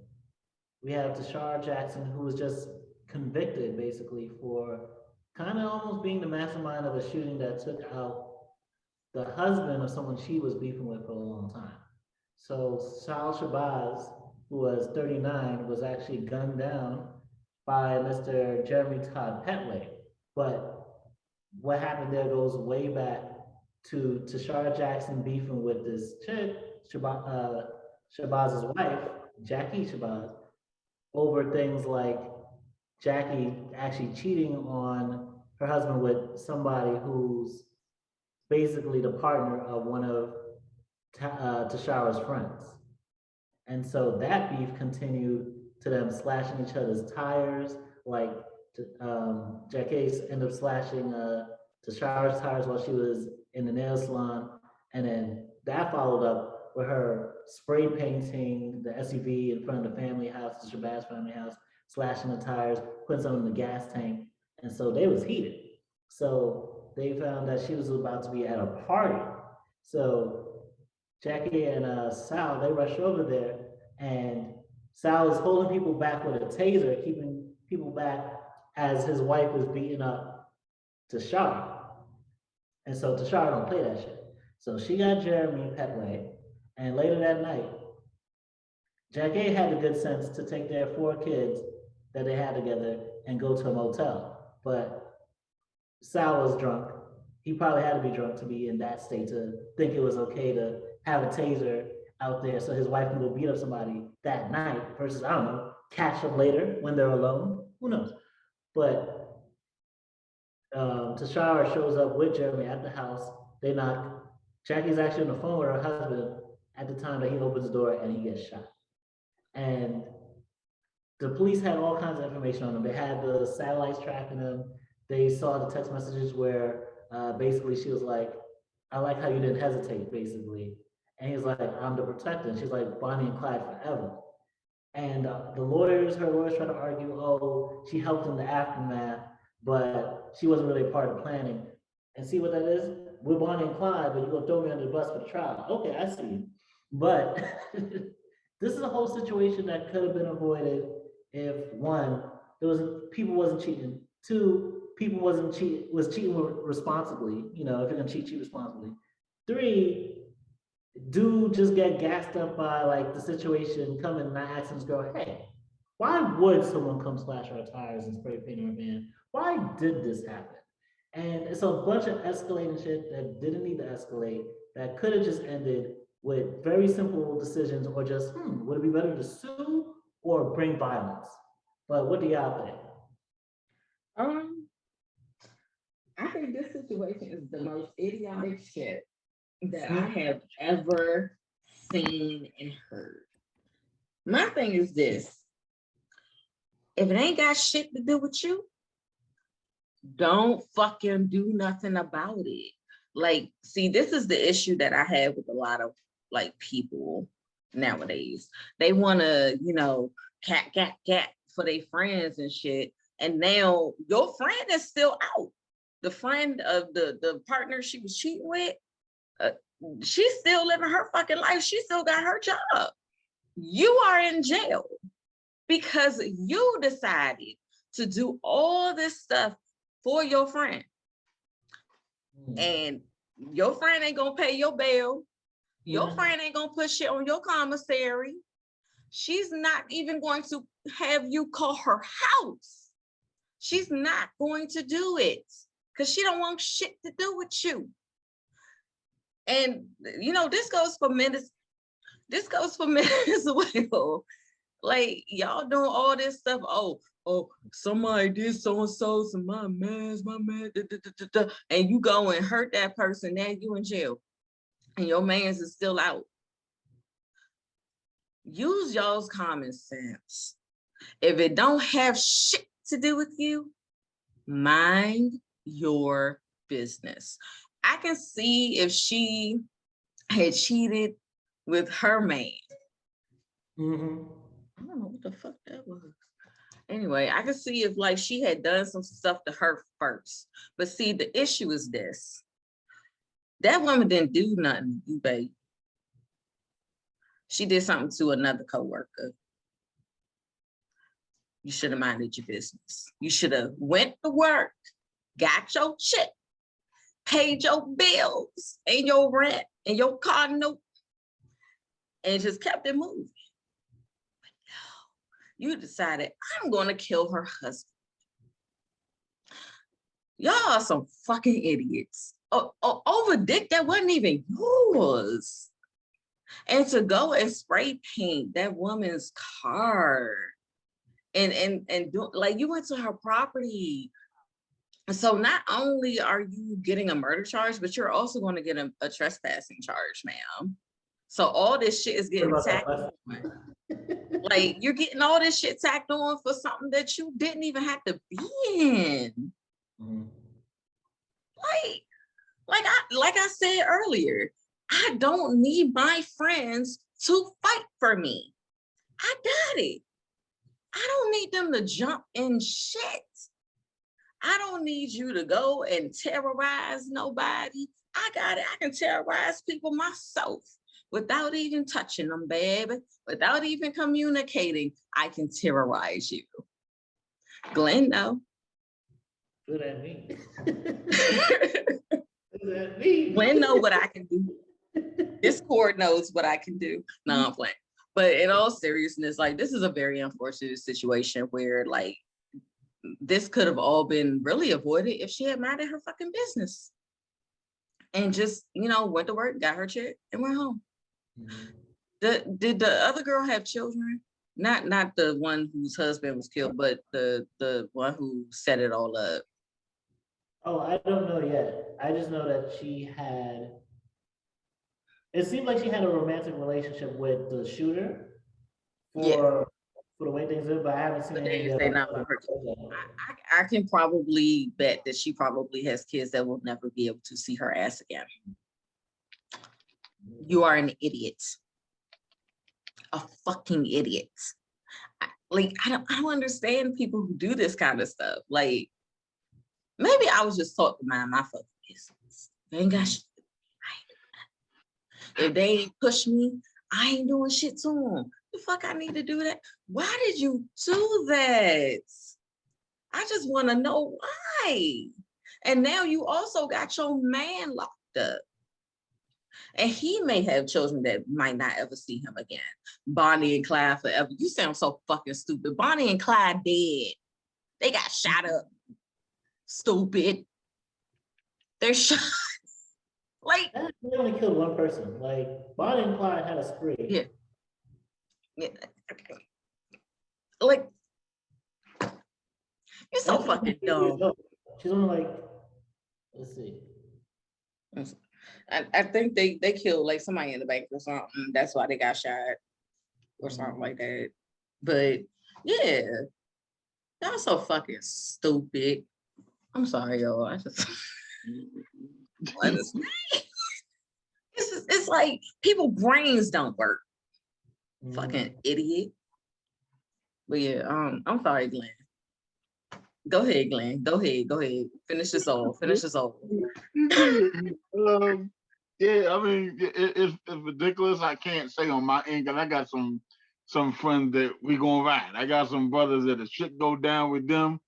we have Tashara Jackson, who was just convicted basically for kind of almost being the mastermind of a shooting that took out the husband of someone she was beefing with for a long time. So Sal Shabazz, who was 39, was actually gunned down by Mr. Jeremy Todd Petway. But what happened there goes way back to Tashara Jackson beefing with this chick. Shabazz's wife, Jackie Shabazz, over things like Jackie actually cheating on her husband with somebody who's basically the partner of one of Tashara's friends. And so that beef continued to them slashing each other's tires. Like Jackie ended up slashing Tashara's tires while she was in the nail salon. And then that followed up with her spray painting the SUV in front of the family house, the Shabazz family house, slashing the tires, putting some in the gas tank. And so they was heated. So they found that she was about to be at a party. So Jackie and Sal, they rush over there, and Sal is holding people back with a taser, keeping people back as his wife is beating up Tashara. And so Tashara don't play that shit. So she got Jeremy Petway, and later that night, Jackie had the good sense to take their 4 kids that they had together and go to a motel. But Sal was drunk. He probably had to be drunk to be in that state to think it was okay to have a taser out there so his wife can go beat up somebody that night versus, I don't know, catch them later when they're alone. Who knows? But Tashara shows up with Jeremy at the house. They knock. Jackie's actually on the phone with her husband at the time that he opens the door and he gets shot. And the police had all kinds of information on him. They had the satellites tracking him. They saw the text messages where basically she was like, I like how you didn't hesitate, basically. And he's like, I'm the protector. And she's like, Bonnie and Clyde forever. And her lawyers try to argue, oh, she helped in the aftermath, but she wasn't really a part of the planning. And see what that is? We're Bonnie and Clyde, but you're gonna throw me under the bus for the trial. Okay, I see. But this is a whole situation that could have been avoided if 1, there was people wasn't cheating. 2, people was cheating responsibly. You know, if you're gonna cheat responsibly. 3, dude just get gassed up by like the situation coming and asking this girl, hey, why would someone come slash our tires and spray paint our van? Why did this happen? And it's a bunch of escalating shit that didn't need to escalate, that could have just ended with very simple decisions, or just, would it be better to sue or bring violence? But what do y'all think? I think this situation is the most idiotic shit that I have ever seen and heard. My thing is this: if it ain't got shit to do with you, don't fucking do nothing about it. Like, see, this is the issue that I have with a lot of like people nowadays. They want to, you know, cat for their friends and shit. And now your friend is still out. The friend of the partner she was cheating with, she's still living her fucking life. She still got her job. You are in jail because you decided to do all this stuff for your friend. And your friend ain't gonna pay your bail. Your friend ain't gonna put shit on your commissary. She's not even going to have you call her house. She's not going to do it because she don't want shit to do with you. And you know, this goes for men as well. Like, y'all doing all this stuff. Oh, somebody did so-and-so, so my man, and you go and hurt that person, now you in jail. And your man's is still out. Use y'all's common sense. If it don't have shit to do with you, mind your business. I can see if she had cheated with her man. I don't know what the fuck that was. Anyway, I can see if like she had done some stuff to her first. But see, the issue is this. That woman didn't do nothing to you, babe. She did something to another coworker. You should have minded your business. You should have went to work, got your check, paid your bills and your rent and your car note, and just kept it moving. You decided, I'm going to kill her husband. Y'all are some fucking idiots. Over dick that wasn't even yours. And to go and spray paint that woman's car and do, like, you went to her property. So not only are you getting a murder charge, but you're also going to get a trespassing charge, ma'am. So all this shit is getting tacked on. Like, you're getting all this shit tacked on for something that you didn't even have to be in. Like I said earlier, I don't need my friends to fight for me. I got it. I don't need them to jump in shit. I don't need you to go and terrorize nobody. I got it. I can terrorize people myself without even touching them, baby. Without even communicating, I can terrorize you. Glenn, no. Good at me. Good at me. Glenn know what I can do. Discord knows what I can do. No, I'm playing. But in all seriousness, like, this is a very unfortunate situation where, like, this could have all been really avoided if she had minded her fucking business and just, you know, went to work, got her check, and went home. Did the other girl have children? Not the one whose husband was killed, but the one who set it all up. Oh, I don't know yet. I just know that it seemed like she had a romantic relationship with the shooter for the way things are, but I haven't seen any of I can probably bet that she probably has kids that will never be able to see her ass again. You are an idiot. A fucking idiot. I don't understand people who do this kind of stuff. Like, maybe I was just taught to mind my fucking business. They ain't got shit. If they ain't push me, I ain't doing shit to them. The fuck I need to do that? Why did you do that? I just want to know why. And now you also got your man locked up. And he may have children that might not ever see him again. Bonnie and Clyde forever. You sound so fucking stupid. Bonnie and Clyde dead. They got shot up. Stupid. They're shot. Like, they only killed one person. Like, Bonnie and Clyde had a spree. Yeah. Like, you're so fucking dumb. She's only like, let's see. I think they killed like somebody in the bank or something. That's why they got shot or something like that. But yeah, y'all so fucking stupid. I'm sorry, y'all. I just it's like people brains don't work. Fucking idiot. But yeah, I'm sorry, Glenn. Go ahead, Glenn. Go ahead. Finish this off. Yeah, I mean, it's ridiculous. I can't say on my end because I got some friends that we gonna ride. I got some brothers that if shit go down with them,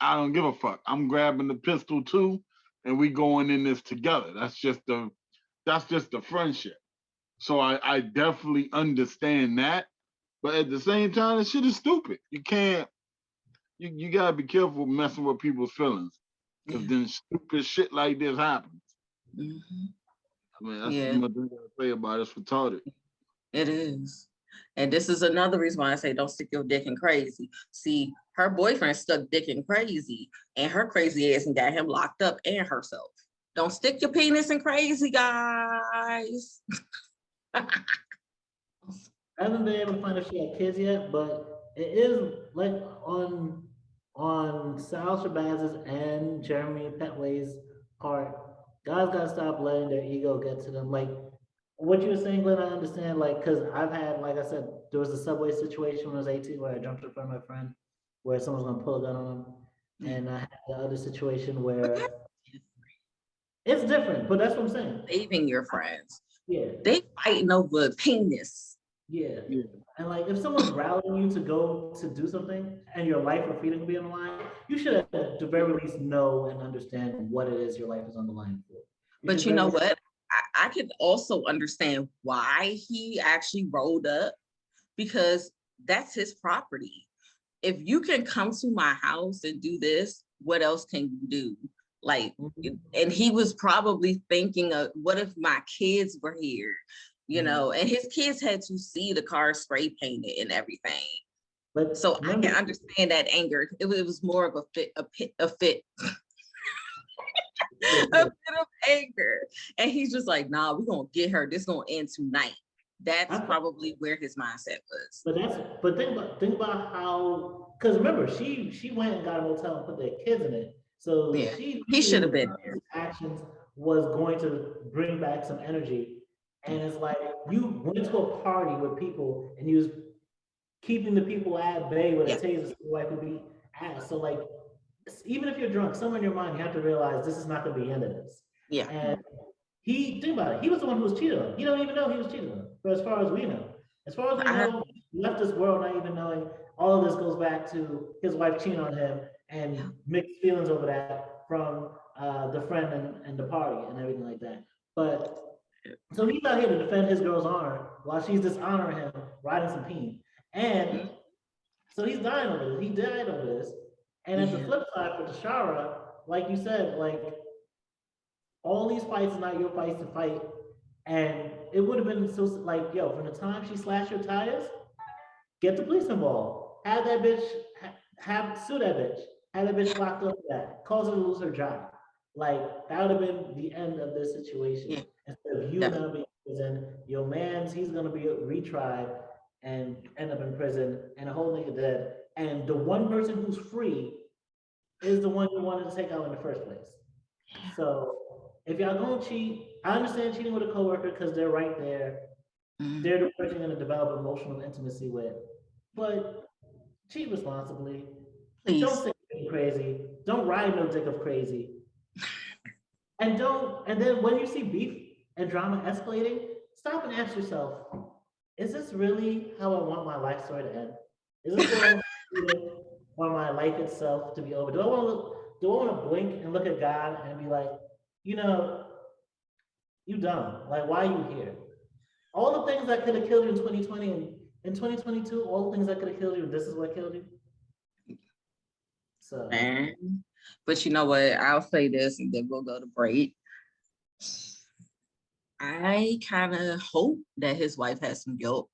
I don't give a fuck. I'm grabbing the pistol too, and we going in this together. That's just the friendship. So I definitely understand that, but at the same time, this shit is stupid. You can't. You gotta be careful messing with people's feelings, because then stupid shit like this happens. I mean, that's what I gotta say about it. It's retarded. It is. And this is another reason why I say don't stick your dick in crazy. See, her boyfriend stuck dick in crazy, and her crazy ass and got him locked up and herself. Don't stick your penis in crazy, guys. I haven't been able to find if she had kids yet, but it is like on Sal Shabaz's and Jeremy Petway's part, guys gotta stop letting their ego get to them. Like what you were saying, Glenn, I understand, like, because I've had, like I said, there was a subway situation when I was 18 where I jumped in front of my friend where someone's gonna pull a gun on him. And I had the other situation where it's different, but that's what I'm saying. Saving your friends. Yeah. They fighting over penis. Yeah. And like if someone's rallying you to go to do something and your life or freedom can be on the line, you should at the very least know and understand what it is your life is on the line for. But you know what? I could also understand why he actually rolled up, because that's his property. If you can come to my house and do this, what else can you do? Like, and he was probably thinking of, what if my kids were here? you know, and his kids had to see the car spray painted and everything. But So remember, I can understand that anger. It was more of a fit, a fit of anger. And he's just like, nah, we're gonna get her. This gonna end tonight. That's probably where his mindset was. But think about how, because remember, she went and got a motel and put their kids in it. So Yeah, he should have been there. Actions was going to bring back some energy. And it's like you went to a party with people and you was keeping the people at bay with a taser so your wife would be ass. So like, even if you're drunk, somewhere in your mind, you have to realize this is not gonna be the end of this. Yeah. And think about it, he was the one who was cheated on. He don't even know he was cheated on. But as far as we know, he left this world not even knowing. All of this goes back to his wife cheating on him and mixed feelings over that from the friend and the party and everything like that. But so he's out here to defend his girl's honor while she's dishonoring him, riding some peen. And so he's dying over this. He died over this. And at the flip side for Tashara, like you said, like all these fights are not your fights to fight. And it would have been so like, yo, from the time she slashed your tires, get the police involved. Have that bitch, sue that bitch. Have that bitch locked up for that. Cause her to lose her job. Like, that would have been the end of this situation. Yeah. Instead of you now being in prison, your man's, he's gonna be retried and end up in prison and a whole nigga dead. And the one person who's free is the one you wanted to take out in the first place. So if y'all gonna cheat, I understand cheating with a coworker because they're right there. They're the person you're gonna develop emotional intimacy with. But cheat responsibly. Please. Don't say anything crazy. Don't ride no dick of crazy. And then when you see beef and drama escalating, stop and ask yourself, is this really how I want my life story to end? Is this what I want my life itself to be over? Do I want to blink and look at God and be like, you know, you dumb. Like, why are you here? All the things that could have killed you in 2020 and in 2022, all the things that could have killed you, this is what killed you. So, but you know what? I'll say this and then we'll go to break. I kind of hope that his wife has some guilt.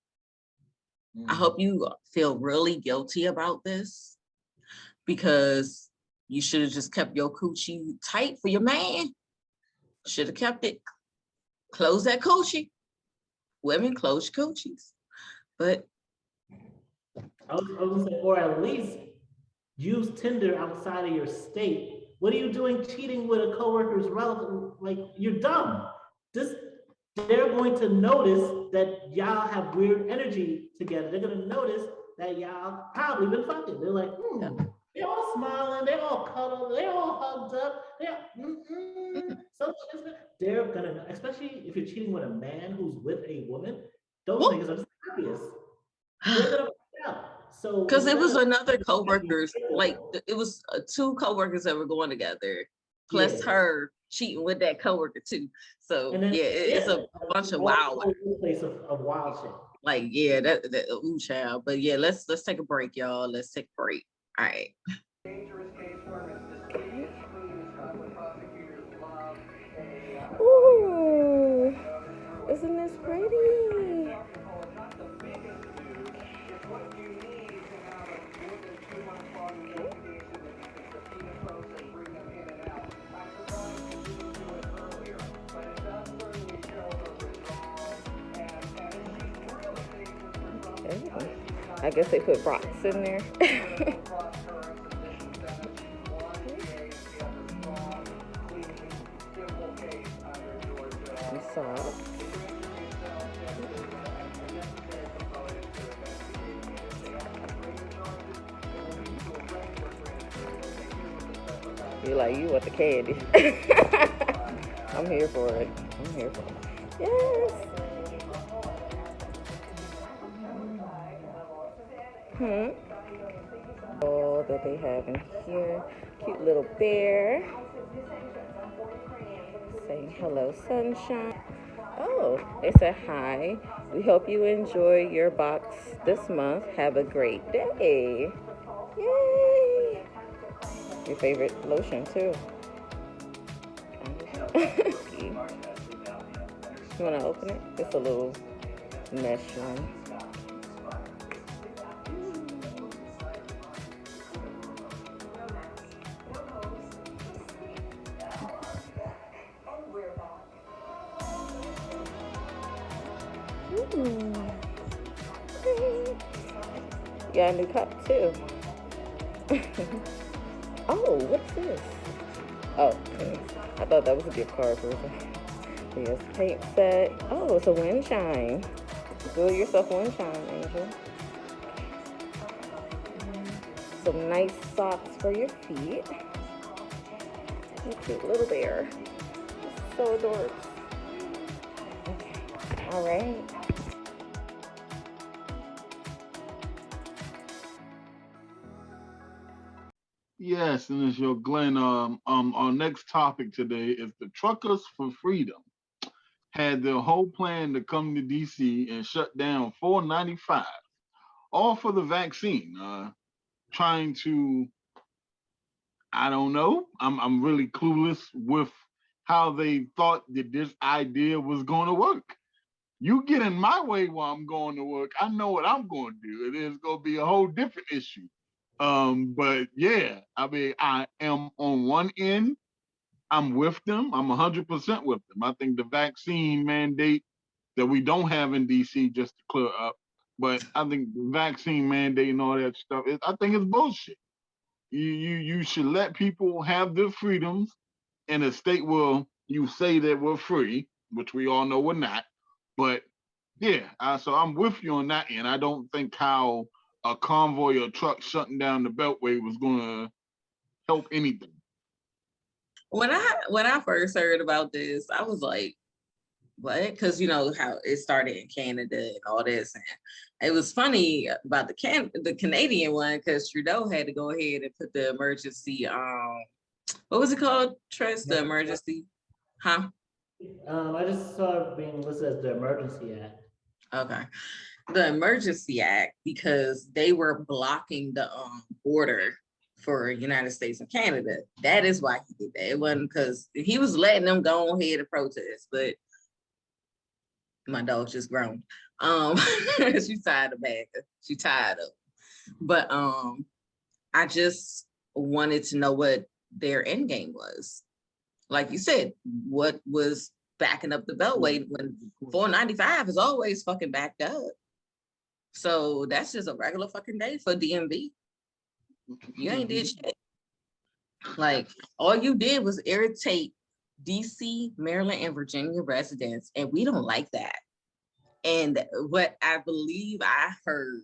I hope you feel really guilty about this because you should have just kept your coochie tight for your man. Should have kept it. Close that coochie. Women, close your coochies. But I was gonna say, or at least use Tinder outside of your state. What are you doing cheating with a coworker's relative? Like, you're dumb. They're going to notice that y'all have weird energy together. They're gonna notice that y'all probably been fucking. They're like, they're all smiling, they're all cuddled, they're all hugged up. They're gonna, especially if you're cheating with a man who's with a woman, those niggas are just obvious. They're gonna find out. So because it was another coworkers, like it was two coworkers that were going together, plus her cheating with that coworker too. So it's a bunch of wild place of wild shit. Like that ooh child. But yeah, let's take a break, y'all. Let's take a break. All right. Ooh, isn't this pretty? I guess they put rocks in there. You like, you want the candy. I'm here for it. Yes. Oh, that they have in here. Cute little bear. Saying hello, sunshine. Oh, they said hi. We hope you enjoy your box this month. Have a great day. Yay! Your favorite lotion too. You want to open it? It's a little mesh one. You got a new cup too. Oh, what's this? Oh, I thought that was a gift card for something. Yes, paint set. Oh, it's a wind chime. Do it yourself wind chime, Angel. Some nice socks for your feet. A cute little bear. So adorable. Okay. All right. Yes, and it's your Glenn. Our next topic today is the Truckers for Freedom had their whole plan to come to DC and shut down 495, all for the vaccine. Trying to, I don't know. I'm really clueless with how they thought that this idea was going to work. You get in my way while I'm going to work, I know what I'm going to do. It is going to be a whole different issue. But yeah, I mean, I am on one end. I'm with them. I'm 100% with them. I think the vaccine mandate that we don't have in DC, just to clear up, but I think the vaccine mandate and all that stuff, I think it's bullshit. You should let people have their freedoms in a state where you say that we're free, which we all know we're not. But yeah, so I'm with you on that end. I don't think how a convoy or truck shutting down the Beltway was going to help anything. When I first heard about this, I was like, what? Because you know how it started in Canada and all this, and it was funny about the Canadian one because Trudeau had to go ahead and put the emergency what was it called? Tryst, the emergency, huh? I just saw it being listed as the Emergency Act. Okay, the Emergency Act because they were blocking the border for United States and Canada. That is why he did that. It wasn't because he was letting them go ahead and protest, but my dog just groaned. She's tired of bag. She's tired of. But I just wanted to know what their end game was. Like you said, what was backing up the Beltway when 495 is always fucking backed up. So that's just a regular fucking day for DMV. You ain't did shit. Like all you did was irritate DC, Maryland, and Virginia residents, and we don't like that. And what I believe I heard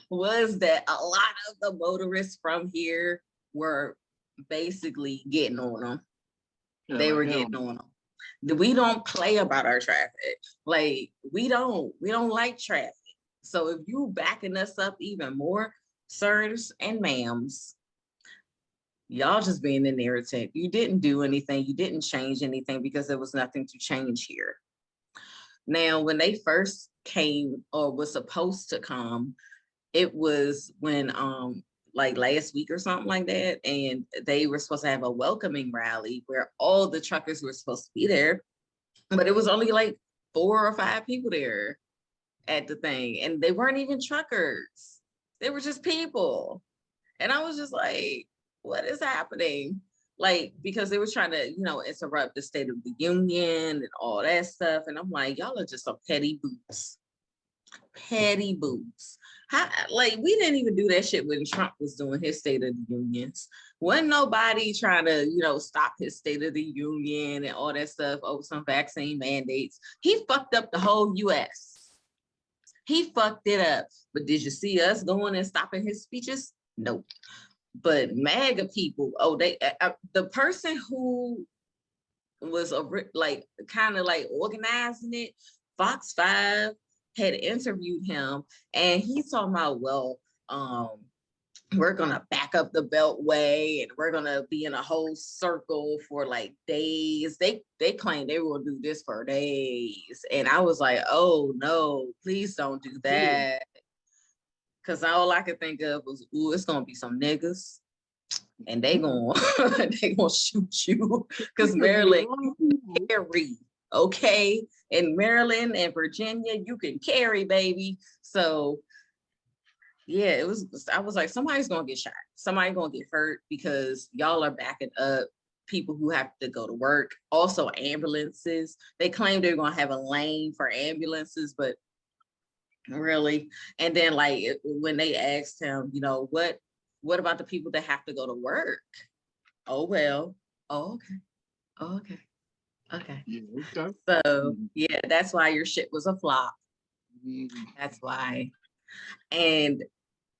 was that a lot of the motorists from here were basically getting on them. Yeah, they were getting on them. We don't play about our traffic. Like we don't like traffic. So if you backing us up even more, sirs and ma'ams, y'all just being an irritant. You didn't do anything. You didn't change anything because there was nothing to change here. Now, when they first came or was supposed to come, it was when like last week or something like that, and they were supposed to have a welcoming rally where all the truckers were supposed to be there, but it was only like 4 or 5 people there at the thing, and they weren't even truckers. They were just people. And I was just like, what is happening? Like, because they were trying to, interrupt the State of the Union and all that stuff. And I'm like, y'all are just some petty boots. Petty boots. Like, we didn't even do that shit when Trump was doing his State of the Unions. Wasn't nobody trying to, stop his State of the Union and all that stuff over some vaccine mandates. He fucked up the whole US. He fucked it up. But did you see us going and stopping his speeches? Nope. But MAGA people, the person who was kind of like organizing it, Fox 5 had interviewed him, and he's talking about, we're gonna back up the Beltway and we're gonna be in a whole circle for like days. They claim they will do this for days, and I was like, oh no, please don't do that. Cause all I could think of was, ooh, it's gonna be some niggas, and they gonna shoot you. Cause Maryland, Okay, in Maryland and Virginia, you can carry, baby. So yeah, I was like, somebody's gonna get shot, somebody's gonna get hurt because y'all are backing up people who have to go to work. Also ambulances, they claim they're gonna have a lane for ambulances, but really. And then like when they asked him, what about the people that have to go to work? Oh well. Oh, okay. Oh, okay. Okay. Yeah, okay. So yeah, that's why your shit was a flop. Mhm. That's why. And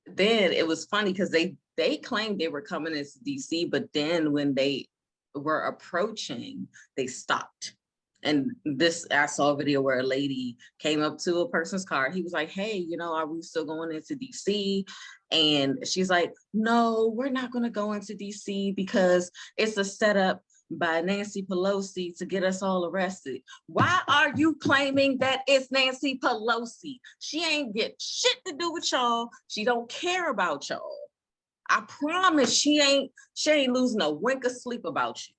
then it was funny because they claimed they were coming into DC, but then when they were approaching, they stopped. And this, I saw a video where a lady came up to a person's car. He was like, hey, are we still going into DC? And she's like, no, we're not going to go into DC because it's a setup by Nancy Pelosi to get us all arrested. Why are you claiming that it's Nancy Pelosi? She ain't get shit to do with y'all. She don't care about y'all. I promise she ain't losing a wink of sleep about you.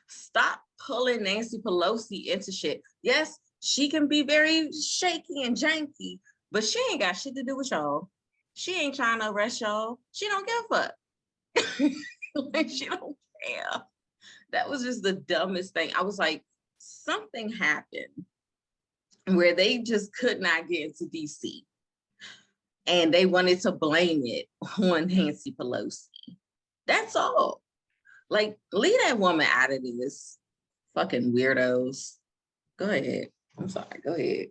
Stop pulling Nancy Pelosi into shit. Yes, she can be very shaky and janky, but she ain't got shit to do with y'all. She ain't trying to arrest y'all. She don't give a fuck. Like, she don't care. That was just the dumbest thing. I was like, something happened where they just could not get into DC. And they wanted to blame it on Nancy Pelosi. That's all. Like, leave that woman out of this. Fucking weirdos. Go ahead. I'm sorry. Go ahead.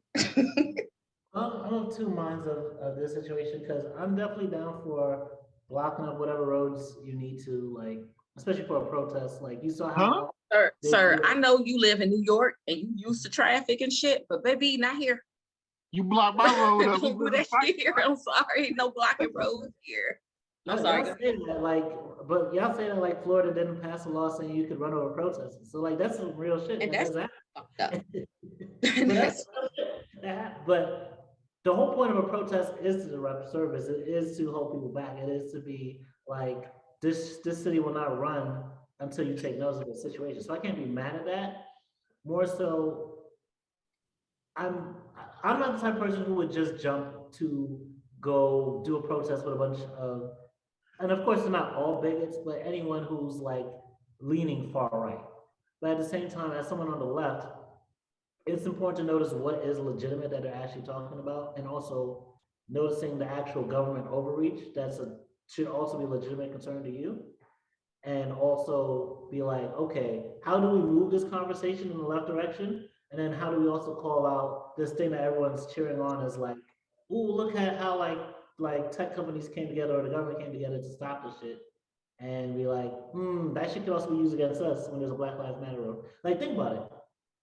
I'm of two minds of this situation because I'm definitely down for blocking up whatever roads you need to, like, especially for a protest. Like you saw how Sir, I know you live in New York and you used to traffic and shit, but baby, not here. You block my road up. Don't do that shit here. I'm sorry. No blocking roads here. I'm sorry. Y'all say that, like, but y'all say that like Florida didn't pass a law saying you could run over protesters. So like that's some real shit. And that's but the whole point of a protest is to disrupt service. It is to hold people back. It is to be like this city will not run until you take notice of the situation. So I can't be mad at that. More so, I'm not the type of person who would just jump to go do a protest with a bunch of, and of course they're not all bigots, but anyone who's like leaning far right. But at the same time, as someone on the left, it's important to notice what is legitimate that they're actually talking about, and also noticing the actual government overreach should also be a legitimate concern to you. And also be like, okay, how do we move this conversation in the left direction? And then how do we also call out this thing that everyone's cheering on as like, ooh, look at how like tech companies came together or the government came together to stop this shit. And be like, that shit could also be used against us when there's a Black Lives Matter road. Like, think about it.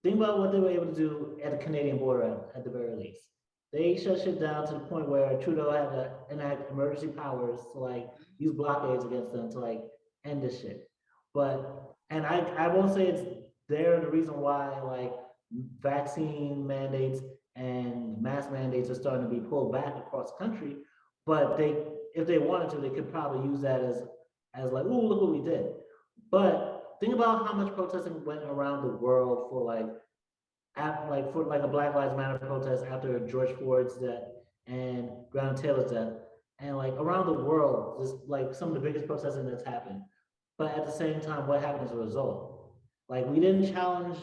Think about what they were able to do at the Canadian border at the very least. They shut shit down to the point where Trudeau had to enact emergency powers to like use blockades against them to like end this shit. But, and I won't say it's the reason why like vaccine mandates and mask mandates are starting to be pulled back across the country, but if they wanted to, they could probably use that as like, oh, look what we did. But think about how much protesting went around the world for a Black Lives Matter protest after George Floyd's death and Breonna Taylor's death, and like around the world, just like some of the biggest protesting that's happened. But at the same time, what happened as a result? Like, we didn't challenge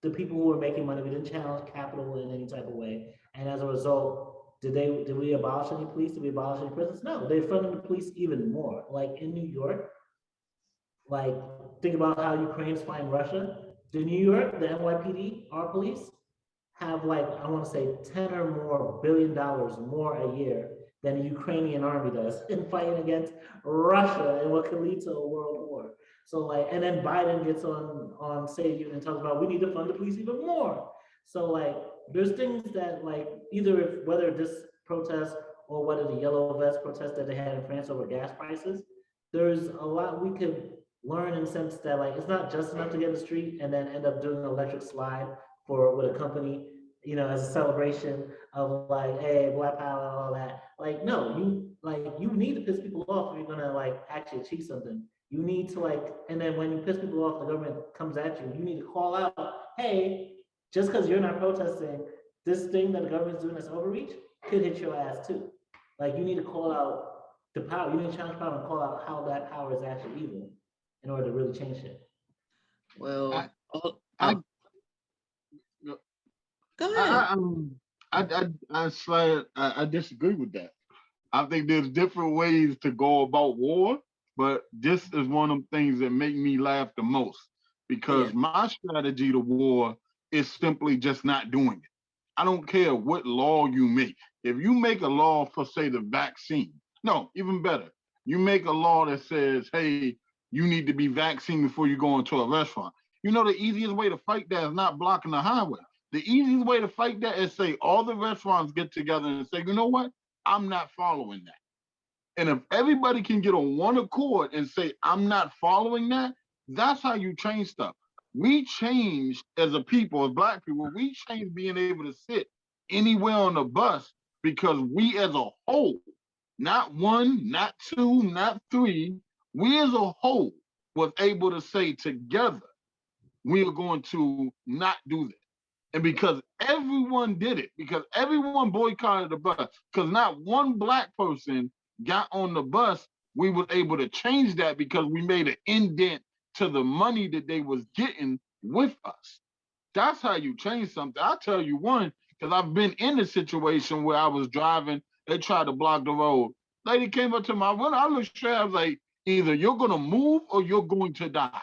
the people who were making money. We didn't challenge capital in any type of way. And as a result, did we abolish any police? Did we abolish any prisons? No, they funded the police even more. Like in New York, like think about how Ukraine's fighting Russia. The New York, the NYPD, our police, have like, I want to say 10 or more $billion more a year than the Ukrainian army does in fighting against Russia and what could lead to a world war. So like, and then Biden gets on stage and talks about we need to fund the police even more. So like, there's things that like whether this protest or whether the yellow vest protest that they had in France over gas prices, there's a lot we could learn in the sense that like it's not just enough to get in the street and then end up doing an electric slide with a company, as a celebration of like, hey, Black Power and all that. Like, no, you need to piss people off if you're gonna like actually achieve something. You need to like, and then when you piss people off, the government comes at you. You need to call out hey, just because you're not protesting, this thing that the government's doing that's overreach could hit your ass too. Like you need to call out the power, you need to challenge power and call out how that power is actually evil in order to really change it. Well, I, oh, go ahead. I disagree with that. I think there's different ways to go about war, but this is one of the things that make me laugh the most because Yeah. my strategy to war is simply just not doing it. I don't care what law you make. If you make a law for, say, the vaccine, no, even better, you make a law that says, hey, you need to be vaccinated before you go into a restaurant. You know, the easiest way to fight that is not blocking the highway. The easiest way to fight that is say all the restaurants get together and say, you know what? I'm not following that. And if everybody can get on one accord and say, I'm not following that, that's how you change stuff. We changed as a people, as Black people, we changed being able to sit anywhere on the bus because we as a whole, not one, not two, not three, we as a whole was able to say together, we are going to not do this. And because everyone did it, because everyone boycotted the bus, because not one Black person got on the bus, we was able to change that because we made an indent to the money that they was getting with us. That's how you change something. I'll tell you one, because I've been in a situation where I was driving, they tried to block the road. Lady came up to my window, I looked straight, I was like, either you're gonna move or you're going to die.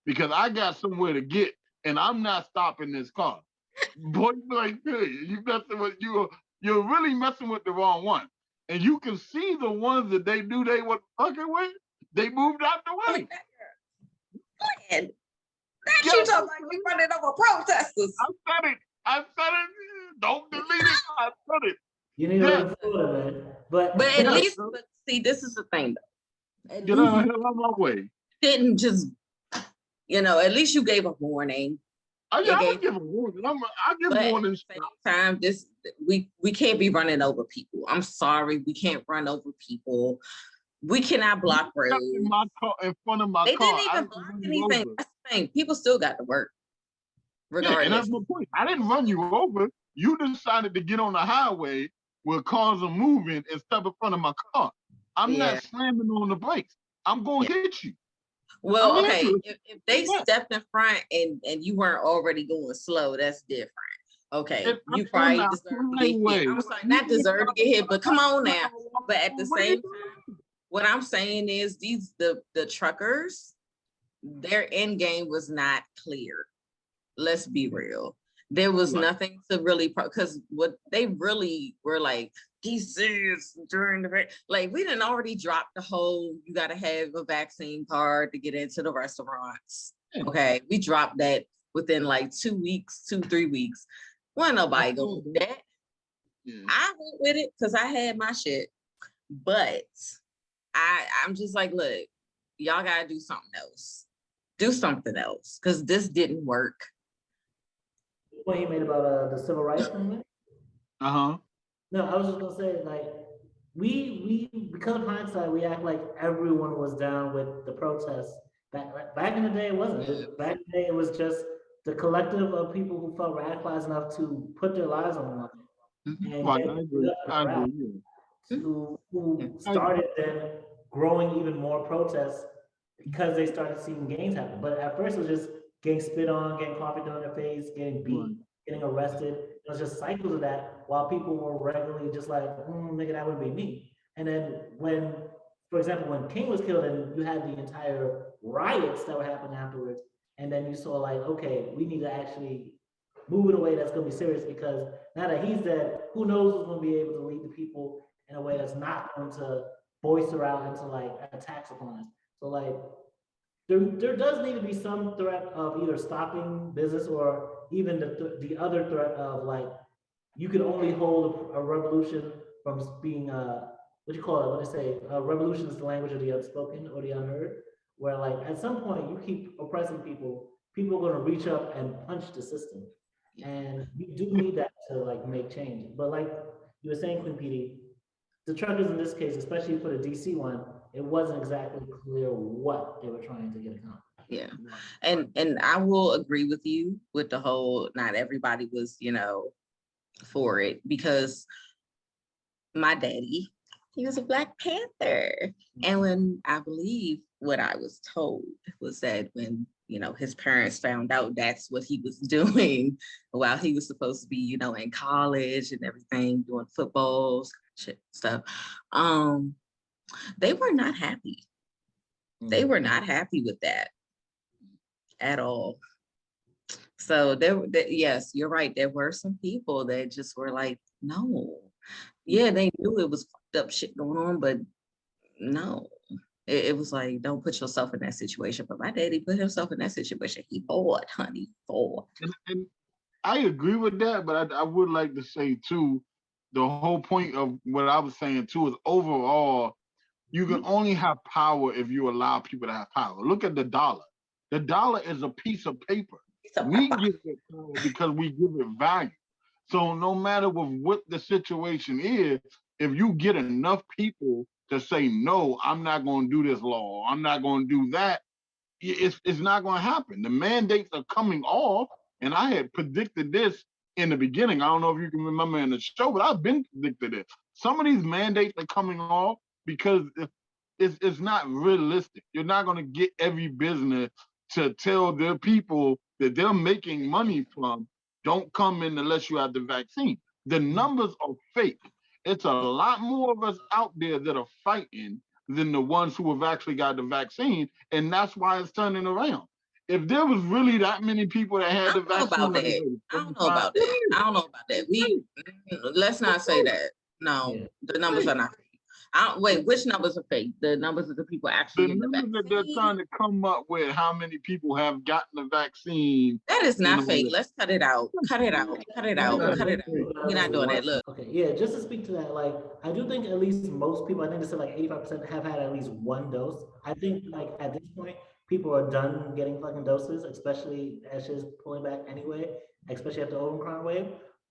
Because I got somewhere to get and I'm not stopping this car. Boy, like, hey, you messing with you're really messing with the wrong one. And you can see the ones that they knew they were fucking with, they moved out the way. And that you talking about you running over protesters. I said it. Don't delete it. I said it. You need to live in Florida, man. But at least, but see, this is the thing though. At get least out of my way. Didn't just, at least you gave a warning. I would give a warning. I give warnings. At the same time, we can't be running over people. I'm sorry, we can't run over people. We cannot block roads. In front of my car. They didn't even block anything. That's the thing. People still got to work. Regardless. Yeah, and that's my point. I didn't run you over. You decided to get on the highway where cars are moving and step in front of my car. I'm not slamming on the brakes. I'm going to hit you. Well, okay, if they stepped in front and you weren't already going slow, that's different. Okay, you probably deserve to get hit. I'm sorry, not deserve to get hit, but come on now. But at the same time, what I'm saying is the truckers, their end game was not clear. Let's be real. There was nothing to really, because what they really were like, he says during the, like, we didn't already drop the whole, you got to have a vaccine card to get into the restaurants. Okay, we dropped that within like 2 weeks, 3 weeks. Wasn't nobody gonna do that. I went with it because I had my shit. But I'm just like, look, y'all got to do something else. Do something else because this didn't work. What you made about the civil rights movement? No, I was just gonna say, like, we because of hindsight, we act like everyone was down with the protests. Back in the day, it wasn't. Back in the day, it was just the collective of people who felt radicalized enough to put their lives on the line. And who started then growing even more protests because they started seeing gangs happen. But at first, it was just getting spit on, getting coffee thrown in their face, getting beat, getting arrested. It was just cycles of that while people were regularly just like, nigga, that would be me. And then when, for example, when King was killed and you had the entire riots that were happening afterwards, and then you saw like, okay, we need to actually move in a way that's gonna be serious because now that he's dead, who knows who's gonna be able to lead the people in a way that's not going to boister out into like attacks upon us. So like, there does need to be some threat of either stopping business or even the other threat of like, you can only hold a revolution from being what you call it? What they say, revolution is the language of the unspoken or the unheard, where like at some point you keep oppressing people, people are going to reach up and punch the system. And you do need that to like make change. But like you were saying, Queen Pedii, the truckers in this case, especially for the DC one, it wasn't exactly clear what they were trying to get accomplished. Yeah. And I will agree with you with the whole, not everybody was, for it, because my daddy, he was a Black Panther. And when I believe what I was told was that when, his parents found out that's what he was doing while he was supposed to be, in college and everything, doing footballs, shit, stuff, they were not happy. They were not happy with that at all. So yes, you're right. There were some people that just were like, no. Yeah, they knew it was fucked up shit going on, but no. It was like, don't put yourself in that situation. But my daddy put himself in that situation. He fought, honey, fought. And I agree with that, but I would like to say too, the whole point of what I was saying too is overall, you can only have power if you allow people to have power. Look at the dollar. The dollar is a piece of paper. We give it power because we give it value. So no matter what the situation is, if you get enough people to say, no, I'm not going to do this law, I'm not going to do that, it's not going to happen. The mandates are coming off, and I had predicted this in the beginning. I don't know if you can remember in the show, but I've been predicted it. Some of these mandates are coming off because it's not realistic. You're not going to get every business to tell their people that they're making money from, don't come in unless you have the vaccine. The numbers are fake. It's a lot more of us out there that are fighting than the ones who have actually got the vaccine, and that's why it's turning around. If there was really that many people that had the vaccine, I don't know about that. Let's not say that. No, the numbers are not fake. Wait, which numbers are fake? The numbers of the people actually in the vaccine? That they're trying to come up with how many people have gotten the vaccine. That is not fake. Let's cut it out. Cut it out. We're not doing that. Look. Okay, yeah, just to speak to that, like, I do think at least most people, I think they said like 85% have had at least one dose. I think like at this point, people are done getting fucking doses, especially as shit's pulling back anyway, especially after the Omicron wave.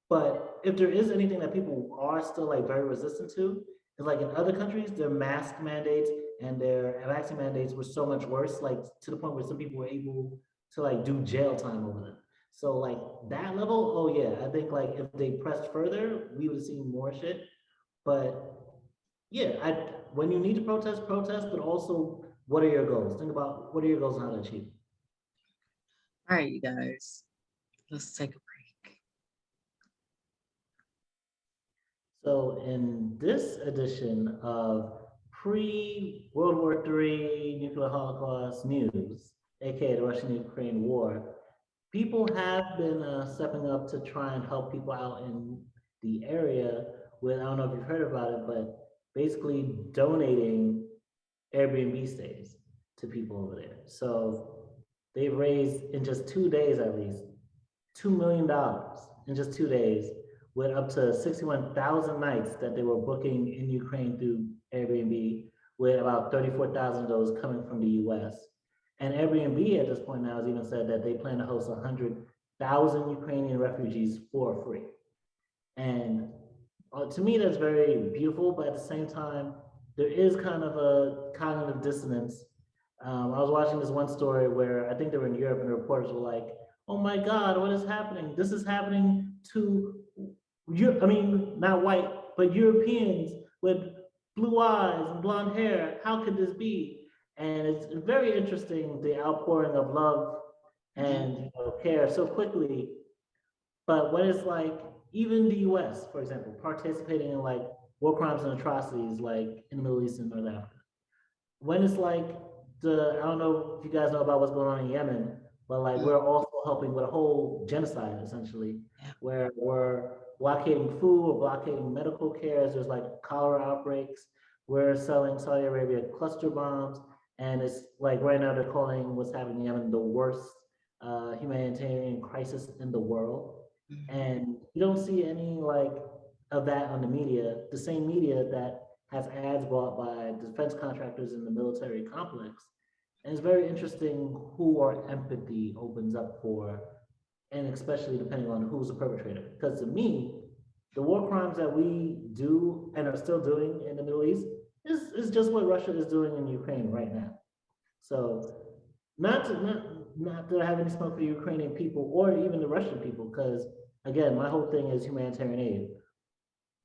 But if there is anything that people are still like very resistant to, is like in other countries, their mask mandates and their vaccine mandates were so much worse, like to the point where some people were able to like do jail time over them. So like that level, oh yeah, I think like if they pressed further, we would have seen more shit. But yeah, when you need to protest, but also what are your goals? Think about what are your goals and how to achieve. All right, you guys, let's take a break. So in this edition of pre-World War III nuclear holocaust news, aka the Russian-Ukraine war, people have been stepping up to try and help people out in the area with, I don't know if you've heard about it, but basically donating Airbnb stays to people over there. So they've raised in just 2 days at least $2 million in just 2 days, with up to 61,000 nights that they were booking in Ukraine through Airbnb, with about 34,000 of those coming from the US. And Airbnb at this point now has even said that they plan to host 100,000 Ukrainian refugees for free. And to me, that's very beautiful, but at the same time, there is kind of a cognitive dissonance. I was watching this one story where I think they were in Europe and the reporters were like, oh my God, what is happening? This is happening to, not white, but Europeans with blue eyes and blonde hair. How could this be? And it's very interesting, the outpouring of love and care so quickly. But when it's like, even the US, for example, participating in like war crimes and atrocities like in the Middle East and North Africa, when it's like I don't know if you guys know about what's going on in Yemen, but like we're also helping with a whole genocide essentially, where we're blockading food, we're blockading medical care. There's like cholera outbreaks. We're selling Saudi Arabia cluster bombs, and it's like right now they're calling what's happening in Yemen the worst humanitarian crisis in the world. And you don't see any like of that on the media, the same media that has ads bought by defense contractors in the military complex. And it's very interesting who our empathy opens up for, and especially depending on who's the perpetrator. Because to me, the war crimes that we do and are still doing in the Middle East is just what Russia is doing in Ukraine right now. So not to have any smoke for the Ukrainian people or even the Russian people, because again, my whole thing is humanitarian aid.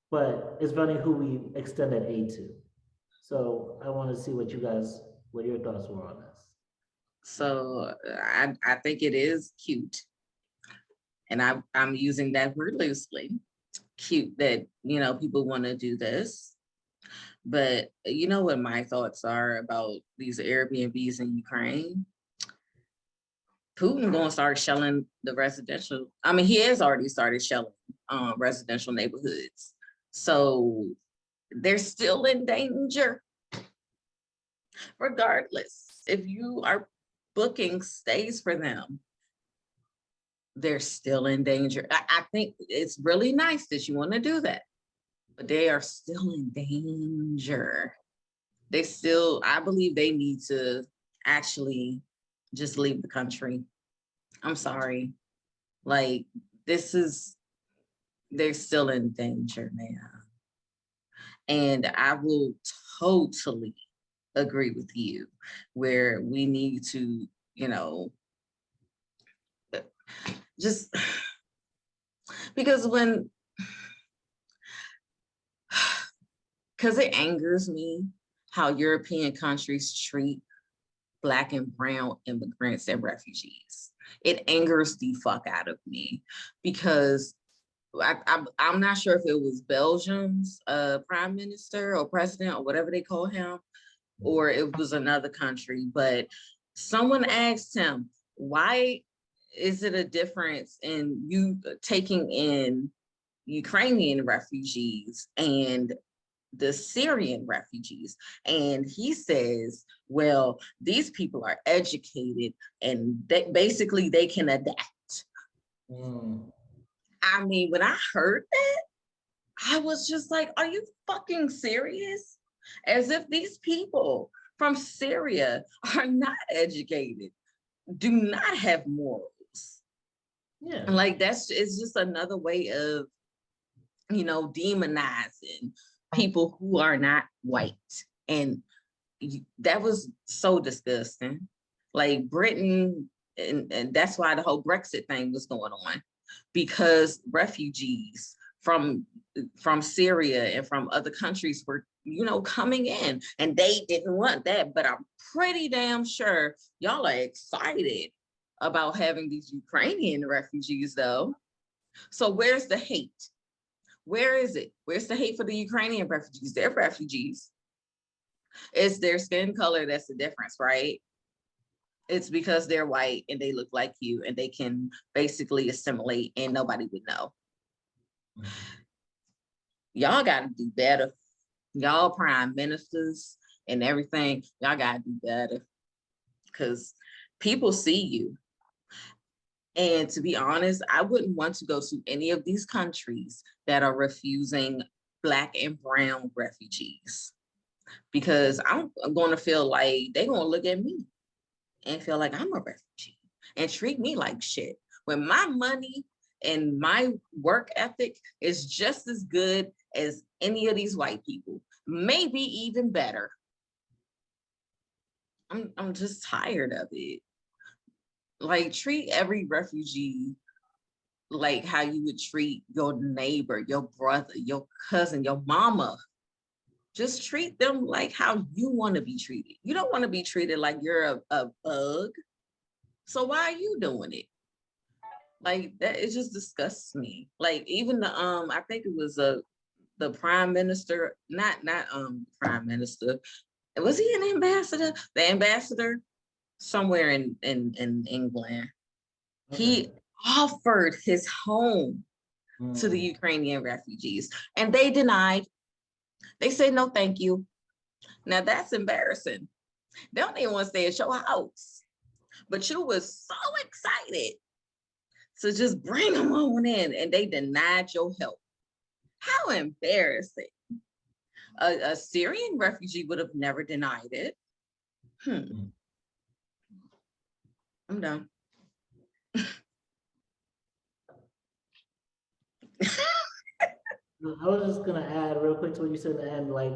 But it's funny who we extend that aid to. So I want to see what your thoughts were on this. So I think it is cute, and I'm using that word loosely. Cute that people want to do this, but you know what my thoughts are about these Airbnbs in Ukraine. Putin gonna start shelling the residential. I mean, he has already started shelling residential neighborhoods, so they're still in danger. Regardless, if you are booking stays for them, they're still in danger. I think it's really nice that you want to do that, but they are still in danger. I believe they need to actually just leave the country. I'm sorry. Like, they're still in danger, man. And I will totally agree with you where we need to, just because it angers me how European countries treat Black and brown immigrants and refugees. It angers the fuck out of me because I'm not sure if it was Belgium's prime minister or president or whatever they call him, or it was another country, but someone asked him, why is it a difference in you taking in Ukrainian refugees and the Syrian refugees? And he says, well, these people are educated and they can adapt. I mean, when I heard that, I was just like, are you fucking serious? As if these people from Syria are not educated, do not have morals. Yeah. And like, it's just another way of, demonizing people who are not white. And that was so disgusting. Like Britain, and that's why the whole Brexit thing was going on, because refugees from Syria and from other countries were, coming in, and they didn't want that. But I'm pretty damn sure y'all are excited about having these Ukrainian refugees, though. So where's the hate? Where is it? Where's the hate for the Ukrainian refugees? They're refugees. It's their skin color that's the difference, right? It's because they're white and they look like you and they can basically assimilate and nobody would know. Y'all got to do better. Y'all prime ministers and everything, y'all got to do better because people see you. And to be honest, I wouldn't want to go to any of these countries that are refusing Black and brown refugees, because I'm going to feel like they're going to look at me and feel like I'm a refugee and treat me like shit when my money and my work ethic is just as good as any of these white people, maybe even better. I'm just tired of it. Like, treat every refugee like how you would treat your neighbor, your brother, your cousin, your mama. Just treat them like how you want to be treated. You don't want to be treated like you're a bug. So why are you doing it? Like, that, it just disgusts me. Like, even the I think it was the prime minister, not prime minister. Was he an ambassador? The ambassador somewhere in England. Okay. He offered his home to the Ukrainian refugees, and they denied. They said, no, thank you. Now that's embarrassing. They don't even want to stay at your house, but you was so excited to just bring them on in, and they denied your help. How embarrassing. A Syrian refugee would have never denied it. I'm done. I was just gonna add real quick to what you said at the end, like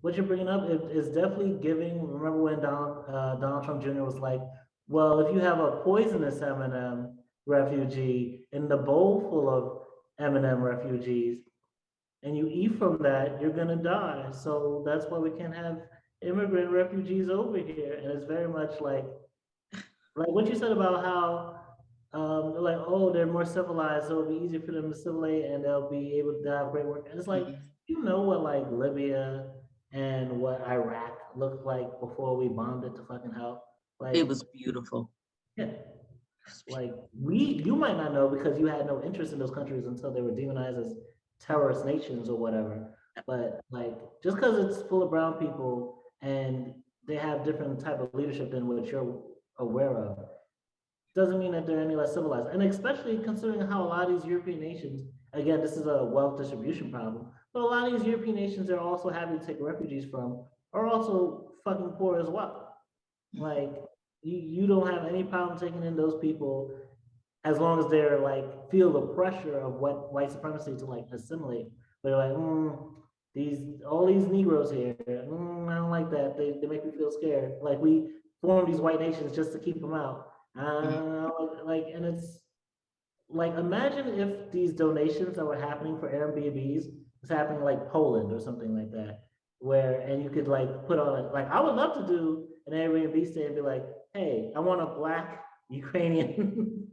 what you're bringing up is definitely giving. Remember when Donald Trump Jr. was like, "Well, if you have a poisonous M&M refugee in the bowl full of M&M refugees, and you eat from that, you're gonna die. So that's why we can't have immigrant refugees over here." And it's very much like what you said about how they're like, oh, they're more civilized, so it'll be easier for them to assimilate and they'll be able to have great work. And it's like, Mhm. you know what like Libya and what Iraq looked like before we bombed it to fucking hell? Like, It was beautiful. yeah, like you might not know because you had no interest in those countries until they were demonized as terrorist nations or whatever. But like just because it's full of brown people and they have different type of leadership than what you're aware of, doesn't mean that they're any less civilized. And especially considering how a lot of these European nations, again, this is a wealth distribution problem, but a lot of these European nations they're also happy to take refugees from are also fucking poor as well. Like you don't have any problem taking in those people as long as they're like feel the pressure of what white supremacy to like assimilate. But they're like, these all these Negroes here, I don't like that. They make me feel scared. Like we form these white nations just to keep them out. Mhm. Like, and it's like imagine if these donations that were happening for Airbnbs was happening like Poland or something like that, where and you could like put on it. Like I would love to do an Airbnb stay and be like, hey, I want a black Ukrainian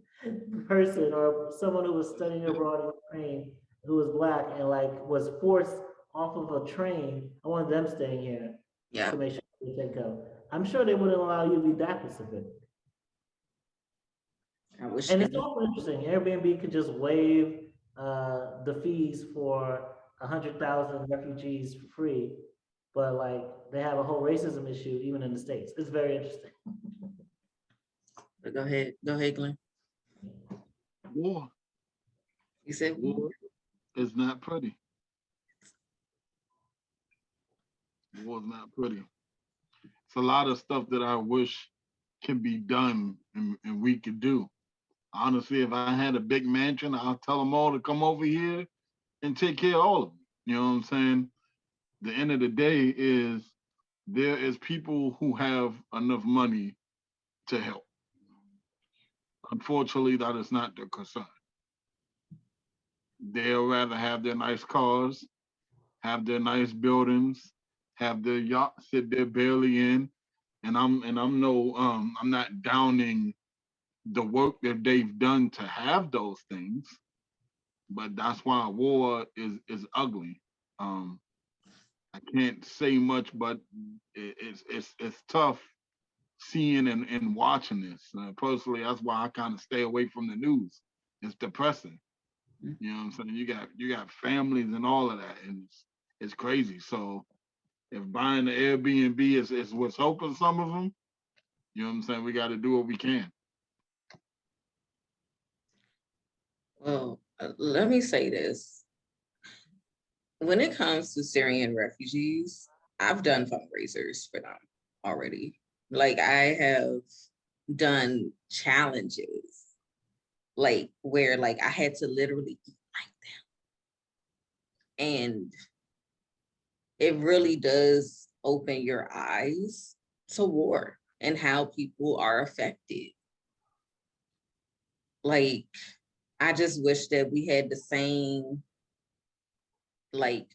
person or someone who was studying abroad in Ukraine who was black and like was forced off of a train. I want them staying here Yeah, to make sure they take care. I'm sure they wouldn't allow you to be that specific. I wish And they it's would. also interesting. Airbnb could just waive the fees for 100,000 refugees for free, but like they have a whole racism issue even in the states. It's very interesting. But go ahead, Glenn. War, You said war is not pretty. War is not pretty. It's a lot of stuff that I wish can be done and we could do. Honestly, if I had a big mansion, I'll tell them all to come over here and take care of all of them. You know what I'm saying? The end of the day is there is people who have enough money to help. Unfortunately, that is not their concern. They'll rather have their nice cars, have their nice buildings, have their yacht sit there barely in. And I'm no I'm not downing the work that they've done to have those things, but that's why war is ugly. Um, I can't say much, but it's tough seeing and watching this. Personally, that's why I kind of stay away from the news. It's depressing. You know what I'm saying? You got families and all of that, and it's crazy. So if buying the Airbnb is what's helping some of them, you know what I'm saying? We got to do what we can. well, let me say this. When it comes to Syrian refugees, I've done fundraisers for them already. Like I have done challenges, like where like I had to literally eat like them. And it really does open your eyes to war and how people are affected. Like I just wish that we had the same like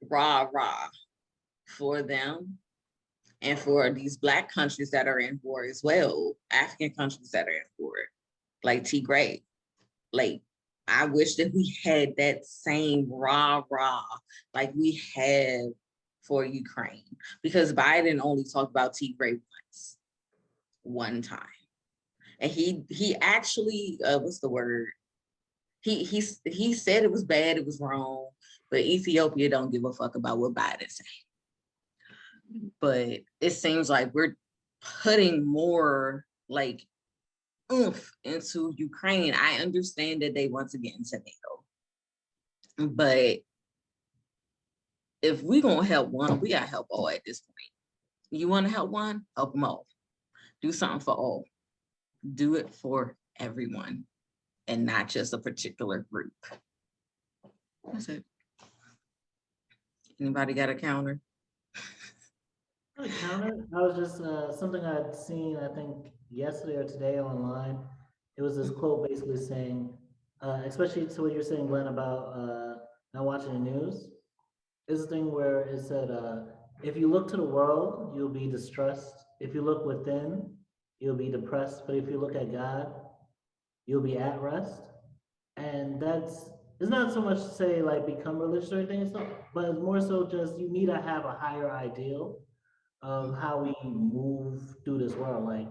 rah rah for them and for these Black countries that are in war as well, African countries that are in war, like Tigray. Like, I wish that we had that same rah rah like we have for Ukraine, because Biden only talked about Tigray one time, and he actually what's the word? He said it was bad, it was wrong, but Ethiopia don't give a fuck about what Biden said. But it seems like we're putting more like oomph into Ukraine. I understand that they want to get into NATO, but if we're gonna help one, we gotta help all at this point. You want to help one, help them all. Do something for all. Do it for everyone and not just a particular group. That's it. Anybody got a counter? Not a counter. I was just something I'd seen, I think yesterday or today online. It was this quote basically saying, especially to what you're saying, Glenn, about not watching the news. Is a thing where it said, if you look to the world, you'll be distressed. If you look within, you'll be depressed. But if you look at God, you'll be at rest. And it's not so much to say like become religious or anything, but it's more so just you need to have a higher ideal of how we move through this world. Like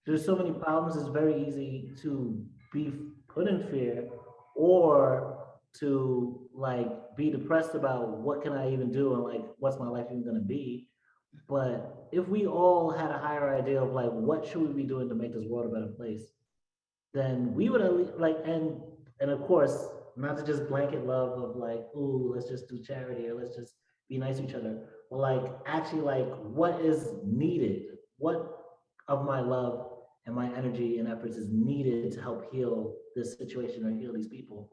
there's so many problems, it's very easy to be put in fear or to like be depressed about what can I even do and like what's my life even gonna be. But if we all had a higher idea of like what should we be doing to make this world a better place, then we would at least like and of course not to just blanket love of like, ooh, let's just do charity or let's just be nice to each other, but like actually like what is needed, what of my love and my energy and efforts is needed to help heal this situation or heal these people,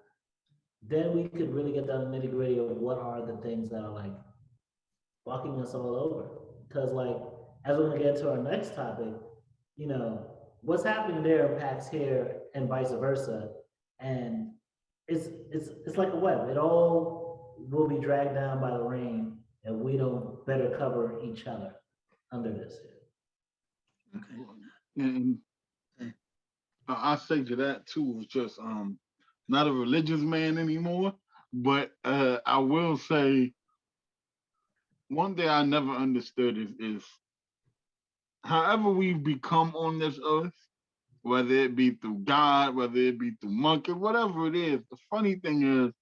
then we could really get down to nitty gritty of what are the things that are like fucking us all over. Because like as we're gonna get into our next topic, you know, what's happening there impacts here and vice versa. And it's like a web. It all will be dragged down by the rain if we don't better cover each other under this. Okay. And I say to that too, is just not a religious man anymore, but I will say one thing I never understood is however we've become on this earth, whether it be through God, whether it be through monkey, whatever it is, the funny thing is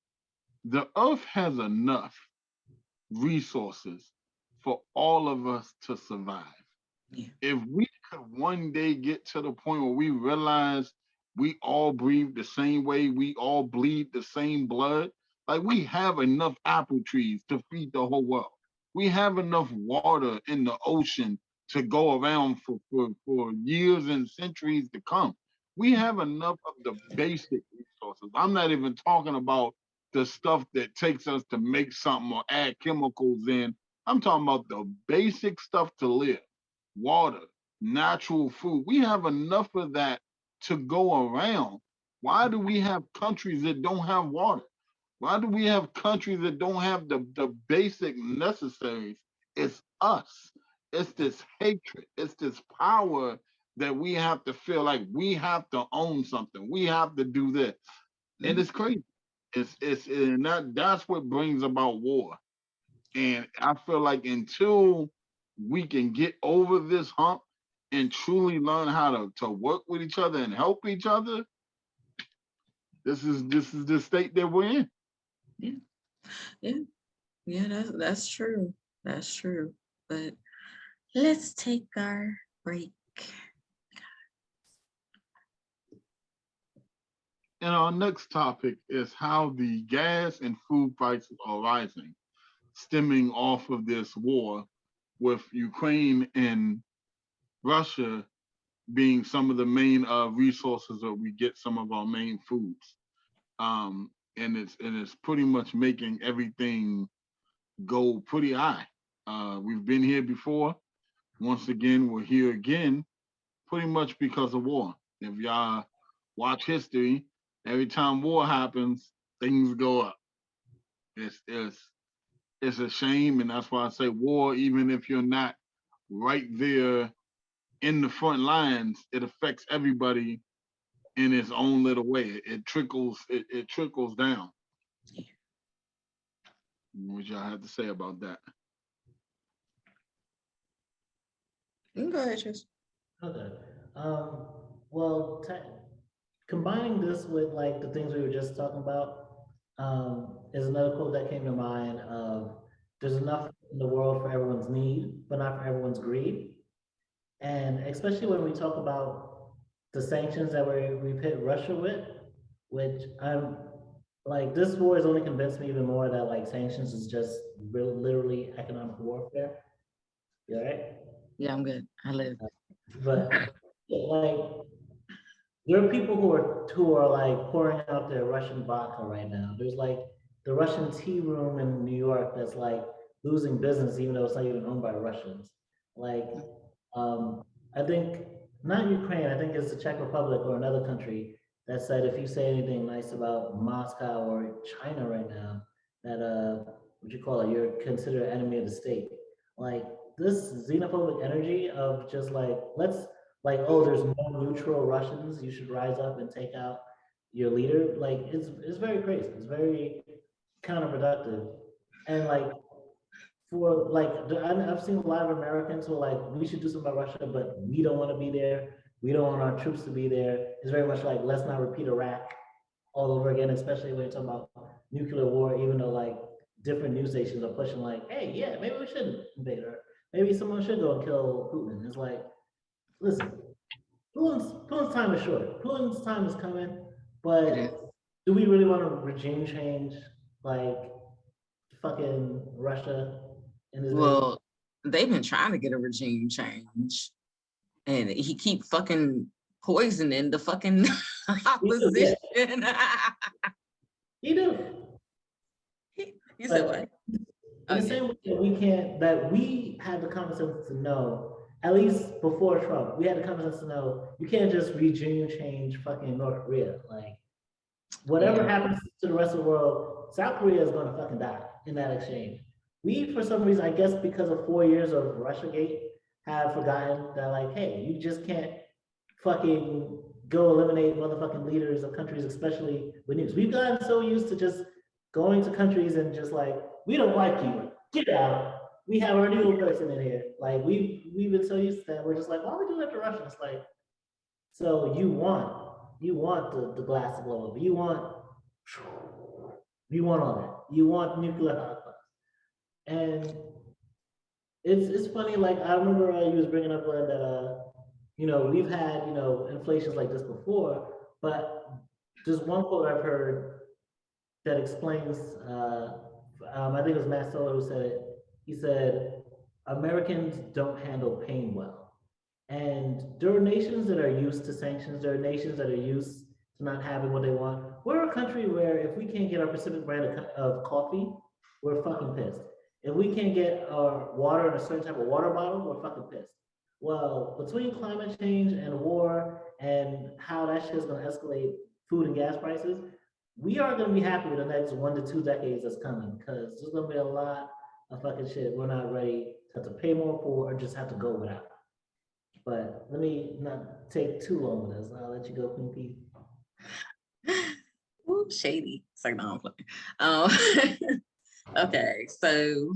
the earth has enough resources for all of us to survive. Yeah. If we could one day get to the point where we realize we all breathe the same way, we all bleed the same blood, like we have enough apple trees to feed the whole world. We have enough water in the ocean to go around for years and centuries to come. We have enough of the basic resources. I'm not even talking about the stuff that takes us to make something or add chemicals in. I'm talking about the basic stuff to live: water, natural food. We have enough of that to go around. Why do we have countries that don't have water? Why do we have countries that don't have the basic necessaries? It's us. It's this hatred. It's this power that we have to feel like we have to own something. We have to do this. And it's crazy. It's and that's what brings about war. And I feel like until we can get over this hump and truly learn how to work with each other and help each other, this is the state that we're in. Yeah. Yeah. Yeah, that's true. That's true. But let's take our break. And our next topic is how the gas and food prices are rising, stemming off of this war with Ukraine and Russia being some of the main resources that we get some of our main foods. And it's pretty much making everything go pretty high. We've been here before. Once again, we're here again, pretty much because of war. If y'all watch history, every time war happens, things go up. It's it's it's a shame, and that's why I say war. Even if you're not right there in the front lines, it affects everybody in its own little way. It trickles down. What y'all have to say about that? You can go ahead, Tryst. Okay. Well, combining this with like the things we were just talking about, is another quote that came to mind of there's enough in the world for everyone's need, but not for everyone's greed. And especially when we talk about the sanctions that we've hit Russia with, which I'm like, this war has only convinced me even more that like sanctions is just literally economic warfare. You all right? Yeah, I'm good. I live. But like, there are people who are like pouring out their Russian vodka right now. There's like the Russian tea room in New York that's like losing business, even though it's not even owned by Russians. Like, I think not Ukraine, I think it's the Czech Republic or another country that said if you say anything nice about Moscow or China right now, that what you call it, you're considered an enemy of the state. Like this xenophobic energy of just like like, oh, there's no neutral Russians, you should rise up and take out your leader. Like it's very crazy. It's very counterproductive. And like for like I've seen a lot of Americans who are like, we should do something about Russia, but we don't want to be there. We don't want our troops to be there. It's very much like, let's not repeat Iraq all over again, especially when you're talking about nuclear war, even though like different news stations are pushing like, hey, yeah, maybe we shouldn't invade her. Maybe someone should go and kill Putin. It's like, listen, Putin's time is short. Putin's time is coming, but do we really want to regime change like fucking Russia in this? Well, they've been trying to get a regime change, and he keep fucking poisoning the fucking opposition. He do. You said what? In the same way that we had the common sense to know, at least before Trump, we had the common sense to know you can't just regime change fucking North Korea. Like whatever happens to the rest of the world, South Korea is going to fucking die in that exchange. We, for some reason, I guess because of 4 years of Russiagate, have forgotten that like, hey, you just can't fucking go eliminate motherfucking leaders of countries, especially with news. We've gotten so used to just going to countries and just like, we don't like you, get out. We have our new person in here. Like we've been so used to that. We're just like, why would we do that to Russia? It's like, so you want the glass to blow up. You want all that. You want nuclear holocaust. And it's funny, like I remember you was bringing up that you know, we've had, you know, inflations like this before, but there's one quote I've heard that explains, I think it was Matt Solar who said it. He said, Americans don't handle pain well. And there are nations that are used to sanctions. There are nations that are used to not having what they want. We're a country where if we can't get our Pacific brand of coffee, we're fucking pissed. If we can't get our water in a certain type of water bottle, we're fucking pissed. Well, between climate change and war and how that shit is going to escalate food and gas prices, we are going to be happy with the next 1 to 2 decades that's coming, because there's going to be a lot of fucking shit we're not ready to have to pay more for or just have to go without. But let me not take too long with this. I'll let you go, Queen Pedii. Ooh, shady. It's like, no, I'm playing. Okay, so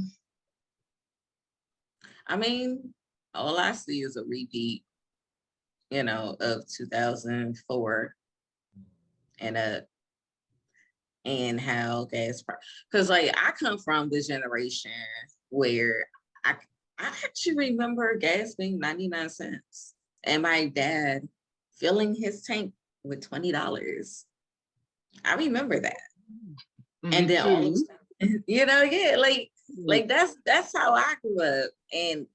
I mean, all I see is a repeat, you know, of 2004 and how gas price, because like I come from the generation where I actually remember gas being 99 cents and my dad filling his tank with $20. I remember that. And then all of a sudden, you know, yeah, like that's how I grew up, and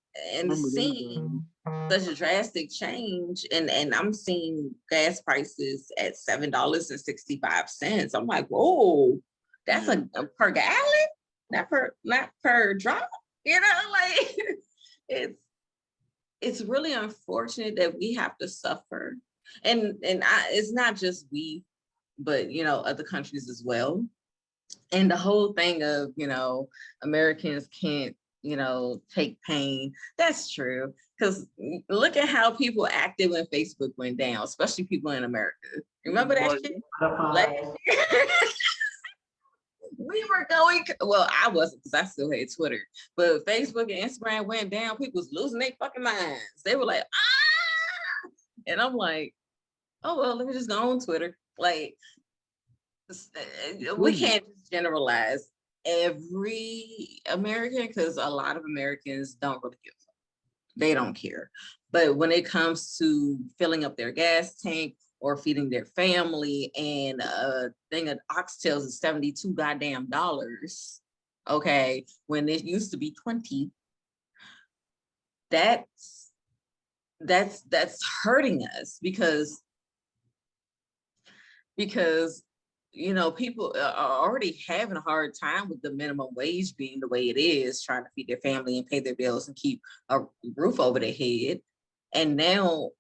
seeing such a drastic change, and I'm seeing gas prices at $7.65. I'm like, whoa, that's a per gallon, not per drop, you know, like it's really unfortunate that we have to suffer, and it's not just we, but you know, other countries as well. And the whole thing of, you know, Americans can't, you know, take pain. That's true. Because look at how people acted when Facebook went down, especially people in America. Remember that shit? Last year? We were going, well, I wasn't, because I still had Twitter. But Facebook and Instagram went down. People was losing their fucking minds. They were like, ah! And I'm like, oh, well, let me just go on Twitter. Like, we can't just generalize every American, because a lot of Americans don't really give a fuck. They don't care. But when it comes to filling up their gas tank or feeding their family, and a thing of oxtails is 72 goddamn dollars, okay, when it used to be 20, that's hurting us, because people are already having a hard time with the minimum wage being the way it is, trying to feed their family and pay their bills and keep a roof over their head. And now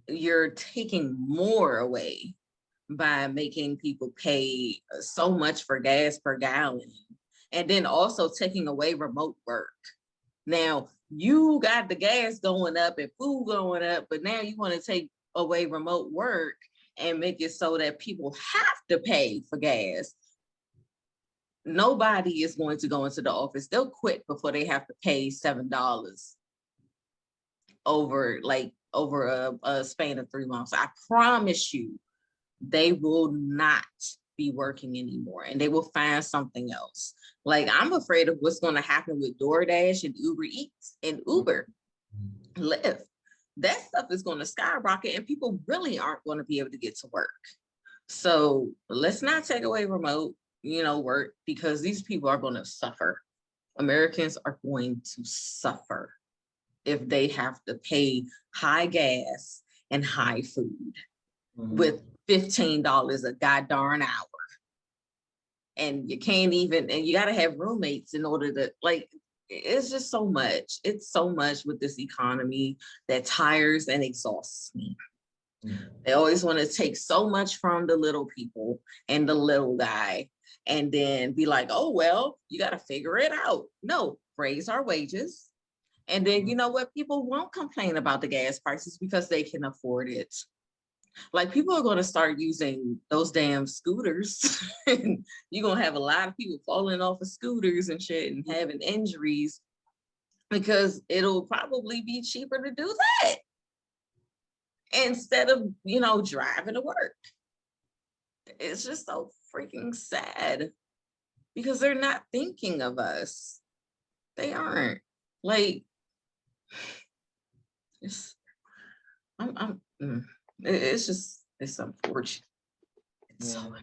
you're taking more away by making people pay so much for gas per gallon, and then also taking away remote work. Now you got the gas going up and food going up, but now you want to take away remote work and make it so that people have to pay for gas. Nobody is going to go into the office. They'll quit before they have to pay $7 over a span of 3 months. I promise you, they will not be working anymore, and they will find something else. Like, I'm afraid of what's going to happen with DoorDash and Uber Eats and Uber, Lyft. That stuff is going to skyrocket, and people really aren't going to be able to get to work. So let's not take away remote, work, because these people are going to suffer. Americans are going to suffer if they have to pay high gas and high food with $15 a goddamn hour. And you can't even, and you got to have roommates in order to, it's just so much. It's so much with this economy that tires and exhausts me. They always want to take so much from the little people and the little guy, and then be like, oh, well, you got to figure it out. No, raise our wages. And then, you know what? People won't complain about the gas prices because they can afford it. Like, people are going to start using those damn scooters. And you're going to have a lot of people falling off of scooters and shit and having injuries because it'll probably be cheaper to do that instead of, driving to work. It's just so freaking sad because they're not thinking of us. They aren't. Like, it's unfortunate. It's so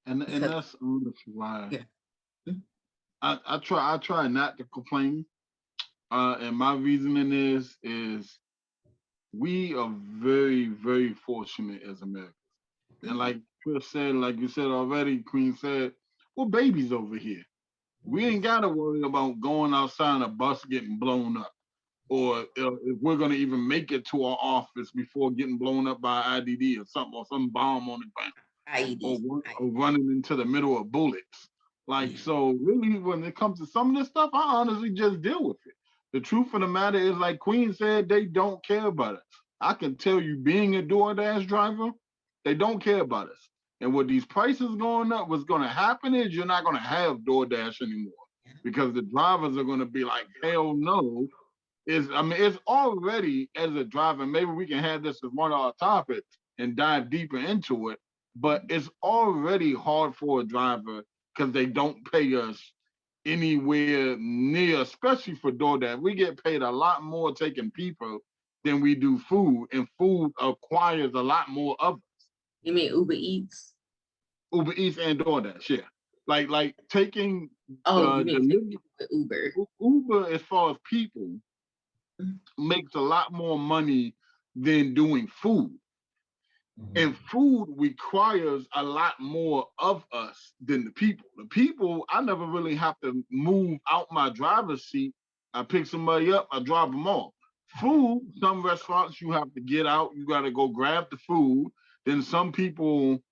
and that's why yeah. I try not to complain. And my reasoning is we are very, very fortunate as Americans. And like Chris said, like you said already, Queen said, we're babies over here. We ain't got to worry about going outside and a bus getting blown up, or if we're going to even make it to our office before getting blown up by IDD or some bomb on the ground, or running into the middle of bullets. So really, when it comes to some of this stuff, I honestly just deal with it. The truth of the matter is, like Queen said, they don't care about us. I can tell you, being a DoorDash driver, they don't care about us. And with these prices going up, what's going to happen is you're not going to have DoorDash anymore because the drivers are going to be like, hell no. It's already, as a driver, maybe we can have this as one of our topics and dive deeper into it, but it's already hard for a driver because they don't pay us anywhere near, especially for DoorDash. We get paid a lot more taking people than we do food, and food acquires a lot more of us. You mean Uber Eats? Uber Eats and DoorDash, yeah. Like taking Uber. Uber, as far as people, makes a lot more money than doing food. And food requires a lot more of us than the people. The people, I never really have to move out my driver's seat. I pick somebody up, I drop them off. Food, some restaurants you have to get out, you got to go grab the food. Then some people,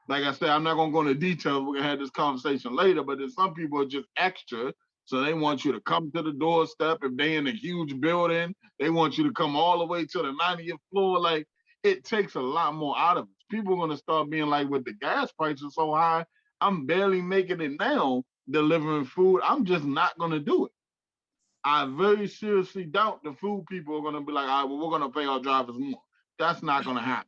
like I said, I'm not going to go into details. We're going to have this conversation later, but then some people are just extra. So they want you to come to the doorstep. If they're in a huge building, they want you to come all the way to the 90th floor. Like, it takes a lot more out of us. People are going to start being like, with the gas prices so high, I'm barely making it now delivering food. I'm just not going to do it. I very seriously doubt the food people are going to be like, all right, well, we're going to pay our drivers more. That's not going to happen.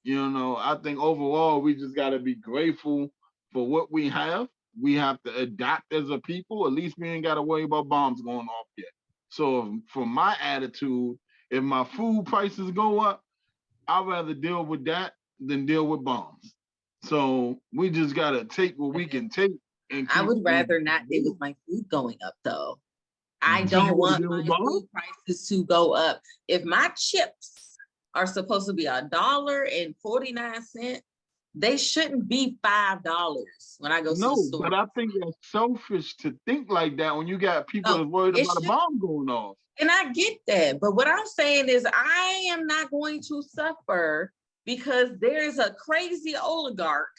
I think overall, we just got to be grateful for what we have. We have to adapt as a people. At least we ain't got to worry about bombs going off yet. So for my attitude, if my food prices go up, I'd rather deal with that than deal with bombs. So we just got to take what we can take. And I would rather not deal with my food going up, though. I don't want my food prices to go up. If my chips are supposed to be $1.49, they shouldn't be $5 when I go to the No, store. but I think that's selfish to think like that when you got people No, that's worried it about a should- bomb going off. And I get that, but what I'm saying is I am not going to suffer because there's a crazy oligarch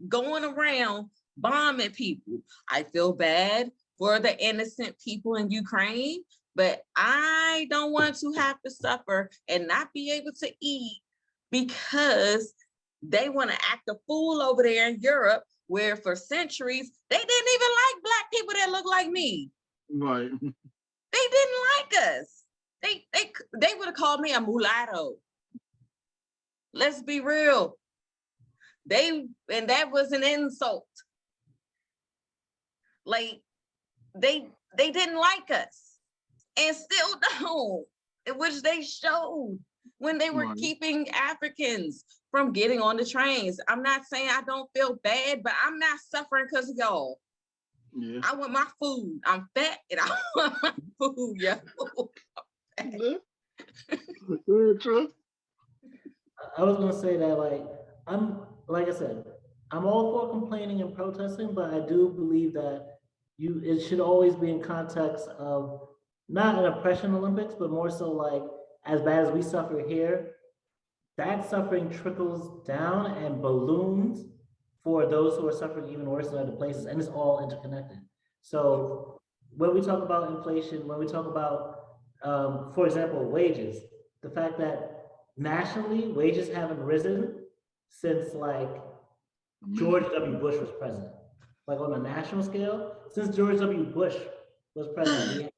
going around bombing people. I feel bad for the innocent people in Ukraine, but I don't want to have to suffer and not be able to eat because they want to act a fool over there in Europe, where for centuries they didn't even like Black people that look like me. Right. They didn't like us. They would have called me a mulatto. Let's be real. And that was an insult. Like they didn't like us and still don't, which they showed when they were Right. keeping Africans from getting on the trains. I'm not saying I don't feel bad, but I'm not suffering because of y'all. Yeah. I want my food. I'm fat and I want my food, yo. Yeah, true. I was gonna say that like I said, I'm all for complaining and protesting, but I do believe that it should always be in context of not an oppression Olympics, but more so like as bad as we suffer here, that suffering trickles down and balloons for those who are suffering even worse in other places, and it's all interconnected. So when we talk about inflation, when we talk about, for example, wages, the fact that nationally wages haven't risen since like George W. Bush was president. Like on a national scale, since George W. Bush was president, we had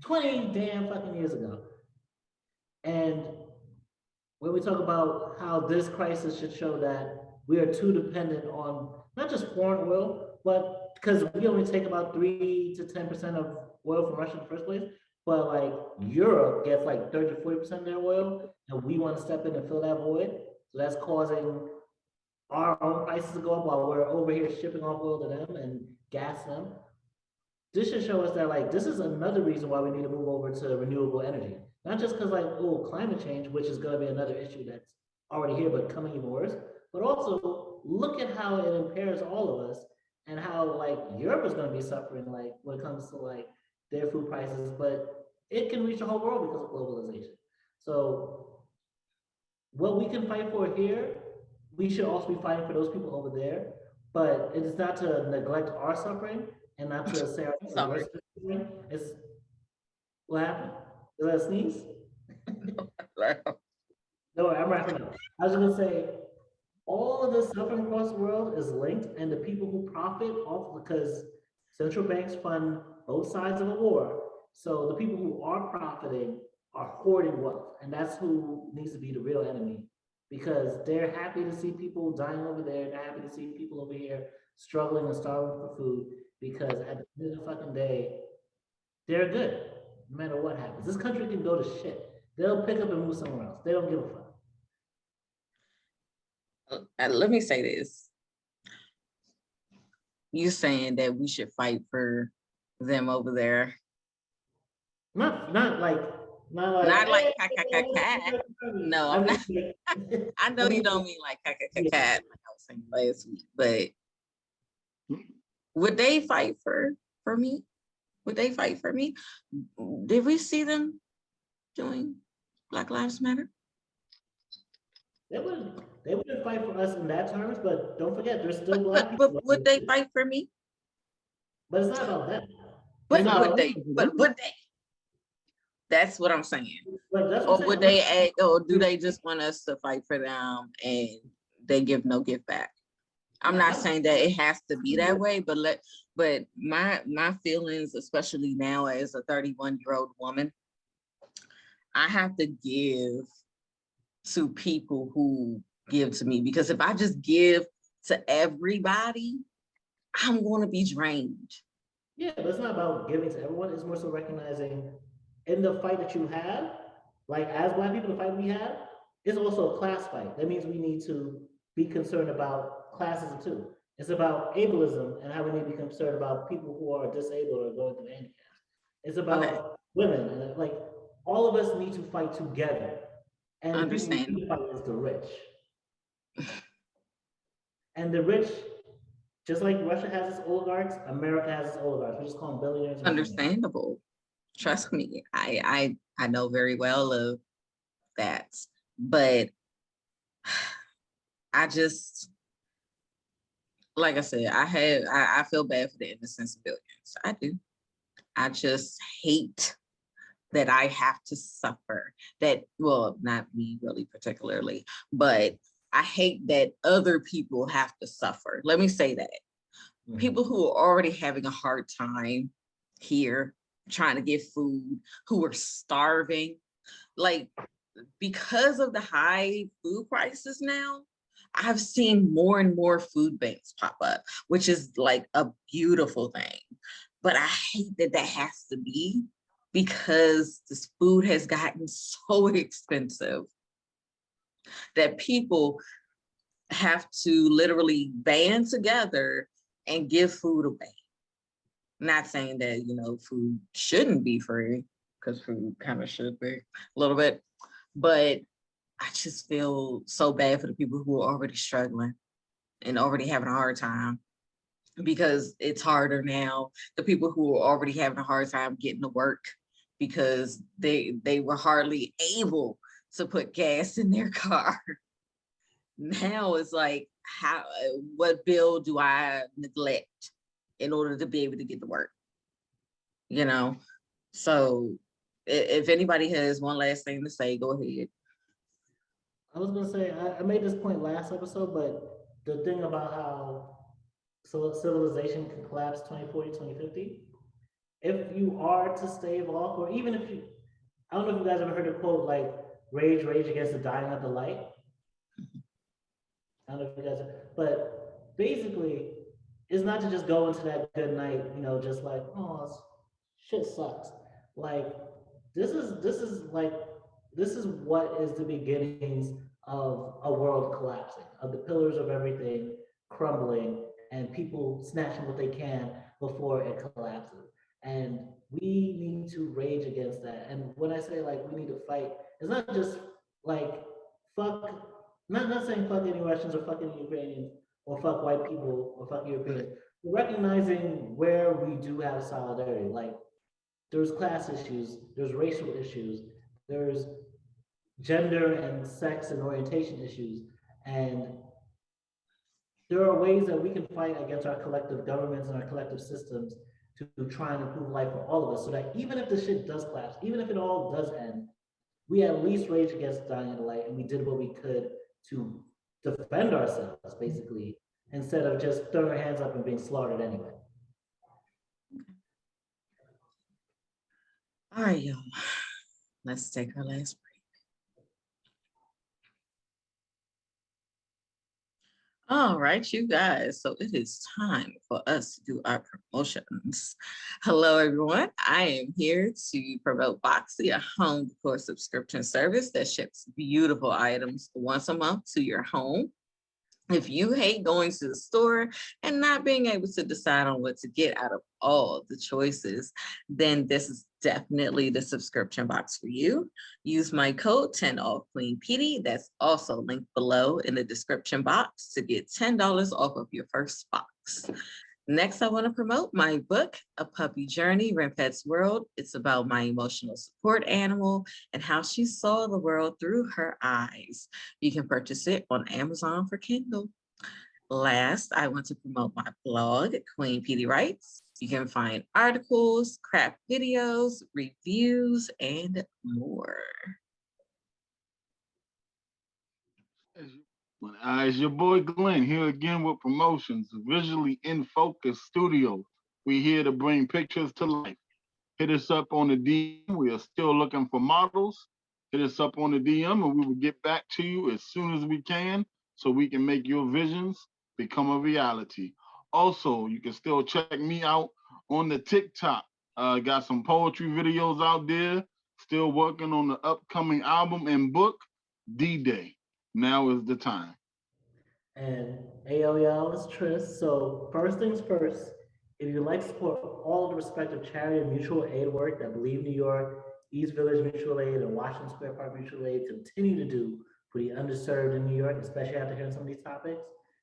20 damn fucking years ago. And when we talk about how this crisis should show that we are too dependent on not just foreign oil, but because we only take about 3 to 10% of oil from Russia in the first place, but like Europe gets like 30 to 40% of their oil, and we want to step in and fill that void. So that's causing our own prices to go up while we're over here shipping off oil to them and gas them. This should show us that like this is another reason why we need to move over to renewable energy. Not just because like, oh, climate change, which is going to be another issue that's already here but coming even worse, but also look at how it impairs all of us and how like Europe is going to be suffering like when it comes to like their food prices, but it can reach the whole world because of globalization. So what we can fight for here, we should also be fighting for those people over there, but it is not to neglect our suffering and not to say our Sorry. suffering. It's what happened? Is that a sneeze? No, I'm wrapping up. I was gonna say, all of this suffering across the world is linked, and the people who profit off because central banks fund both sides of a war. So the people who are profiting are hoarding wealth, and that's who needs to be the real enemy, because they're happy to see people dying over there. They're happy to see people over here struggling and starving for food, because at the end of the fucking day, they're good, no matter what happens. This country can go to shit. They'll pick up and move somewhere else. They don't give a fuck. Let me say this. You saying that we should fight for them over there. Not like Not like cat. No, I'm not. I know you don't mean like cat, like I was saying last week, but would they fight for me? Would they fight for me? Did we see them doing Black Lives Matter? They wouldn't fight for us in that terms, but don't forget, there's still Black but people. would they fight for me? But it's not about that. But would they? That's what I'm saying. Or would they or do they just want us to fight for them and they give no gift back? I'm not saying that it has to be that way, but my feelings, especially now as a 31-year-old woman, I have to give to people who give to me, because if I just give to everybody, I'm going to be drained. Yeah, but it's not about giving to everyone. It's more so recognizing in the fight that you have, like as Black people, the fight we have is also a class fight. That means we need to be concerned about classism too. It's about ableism and how we need to be concerned about people who are disabled or going through handicaps. It's about women, and like all of us need to fight together. And the people who need to fight is the rich. And the rich, just like Russia has its oligarchs, America has its oligarchs. We just call them billionaires and millionaires. Understandable. Trust me, I know very well of that. But I just, like I said, I feel bad for the innocent civilians. I do. I just hate that I have to suffer. That, well, not me really particularly, but I hate that other people have to suffer. Let me say that. People who are already having a hard time here, trying to get food, who are starving, like, because of the high food prices now, I've seen more and more food banks pop up, which is like a beautiful thing. But I hate that that has to be, because this food has gotten so expensive that people have to literally band together and give food away. Not saying that, food shouldn't be free, because food kind of should be a little bit, but I just feel so bad for the people who are already struggling and already having a hard time, because it's harder now. The people who are already having a hard time getting to work because they were hardly able to put gas in their car. Now it's like, what bill do I neglect in order to be able to get to work? So if anybody has one last thing to say, go ahead. I was gonna say, I made this point last episode, but the thing about how civilization can collapse 2040, 2050, if you are to stave off, or even if you, I don't know if you guys ever heard a quote like, rage against the dying of the light. I don't know if you guys, but basically, it's not to just go into that good night, just like, oh, shit sucks. Like, this is what is the beginnings of a world collapsing, of the pillars of everything crumbling, and people snatching what they can before it collapses. And we need to rage against that. And when I say like we need to fight, it's not just like fuck, not saying fuck any Russians or fuck any Ukrainians or fuck white people or fuck Europeans, but recognizing where we do have solidarity. Like, there's class issues, there's racial issues, there's gender and sex and orientation issues, and there are ways that we can fight against our collective governments and our collective systems to try and improve life for all of us, so that even if the shit does collapse, even if it all does end, we at least rage against dying in the light, and we did what we could to defend ourselves, basically, instead of just throwing our hands up and being slaughtered anyway. All right, y'all. Let's take our last break. All right, you guys. So it is time for us to do our promotions. Hello, everyone. I am here to promote Boxy, a home decor subscription service that ships beautiful items once a month to your home. If you hate going to the store and not being able to decide on what to get out of all the choices, then this is definitely the subscription box for you. Use my code 10OFF Queen Pedii. That's also linked below in the description box to get $10 off of your first box. Next, I want to promote my book, A Puppy Journey, Renpet's World. It's about my emotional support animal and how she saw the world through her eyes. You can purchase it on Amazon for Kindle. Last, I want to promote my blog, Queen Pedii Writes. You can find articles, craft videos, reviews, and more. It's your boy Glenn here again with promotions. Visually in Focus Studios. We here to bring pictures to life. Hit us up on the DM. We are still looking for models. Hit us up on the DM and we will get back to you as soon as we can so we can make your visions become a reality. Also, you can still check me out on the TikTok. Got some poetry videos out there. Still working on the upcoming album and book, D-Day. Now is the time. And AO y'all, it's Tryst. So first things first, if you'd like to support all of the respective charity and mutual aid work that Believe New York, East Village Mutual Aid, and Washington Square Park Mutual Aid continue to do for the underserved in New York, especially after hearing some of these topics,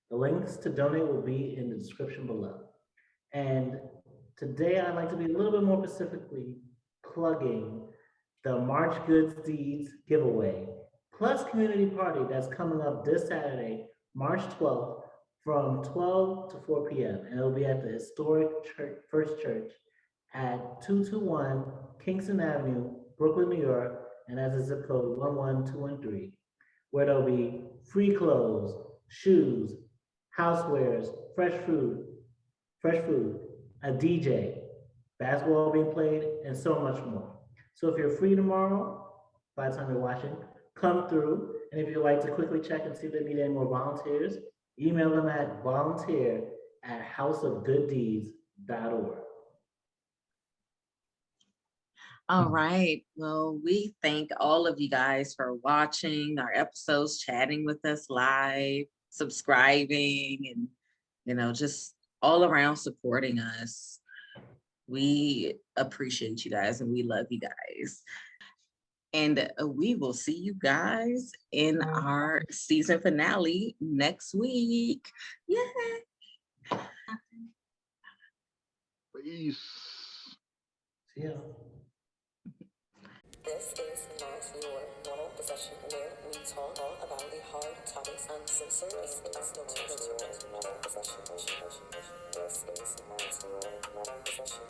The links to donate will be in the description below. And today I'd like to be a little bit more specifically plugging the March Goods Deeds giveaway plus community party that's coming up this Saturday, March 12th from 12 to 4 p.m. And it'll be at the historic First Church at 221 Kingston Avenue, Brooklyn, New York, and that's a zip code 11213, where there'll be free clothes, shoes, housewares, fresh food, a DJ, basketball being played, and so much more. So if you're free tomorrow, by the time you're watching, come through. And if you'd like to quickly check and see if they need any more volunteers, email them at volunteer@houseofgooddeeds.org. All right. Well, we thank all of you guys for watching our episodes, chatting with us live, subscribing, and, just all around supporting us. We appreciate you guys and we love you guys. And we will see you guys in our season finale next week. Yay! Peace. See ya. This is not your normal discussion where we talk all about the hard topics uncensored. This is not your normal discussion. This is not your normal discussion.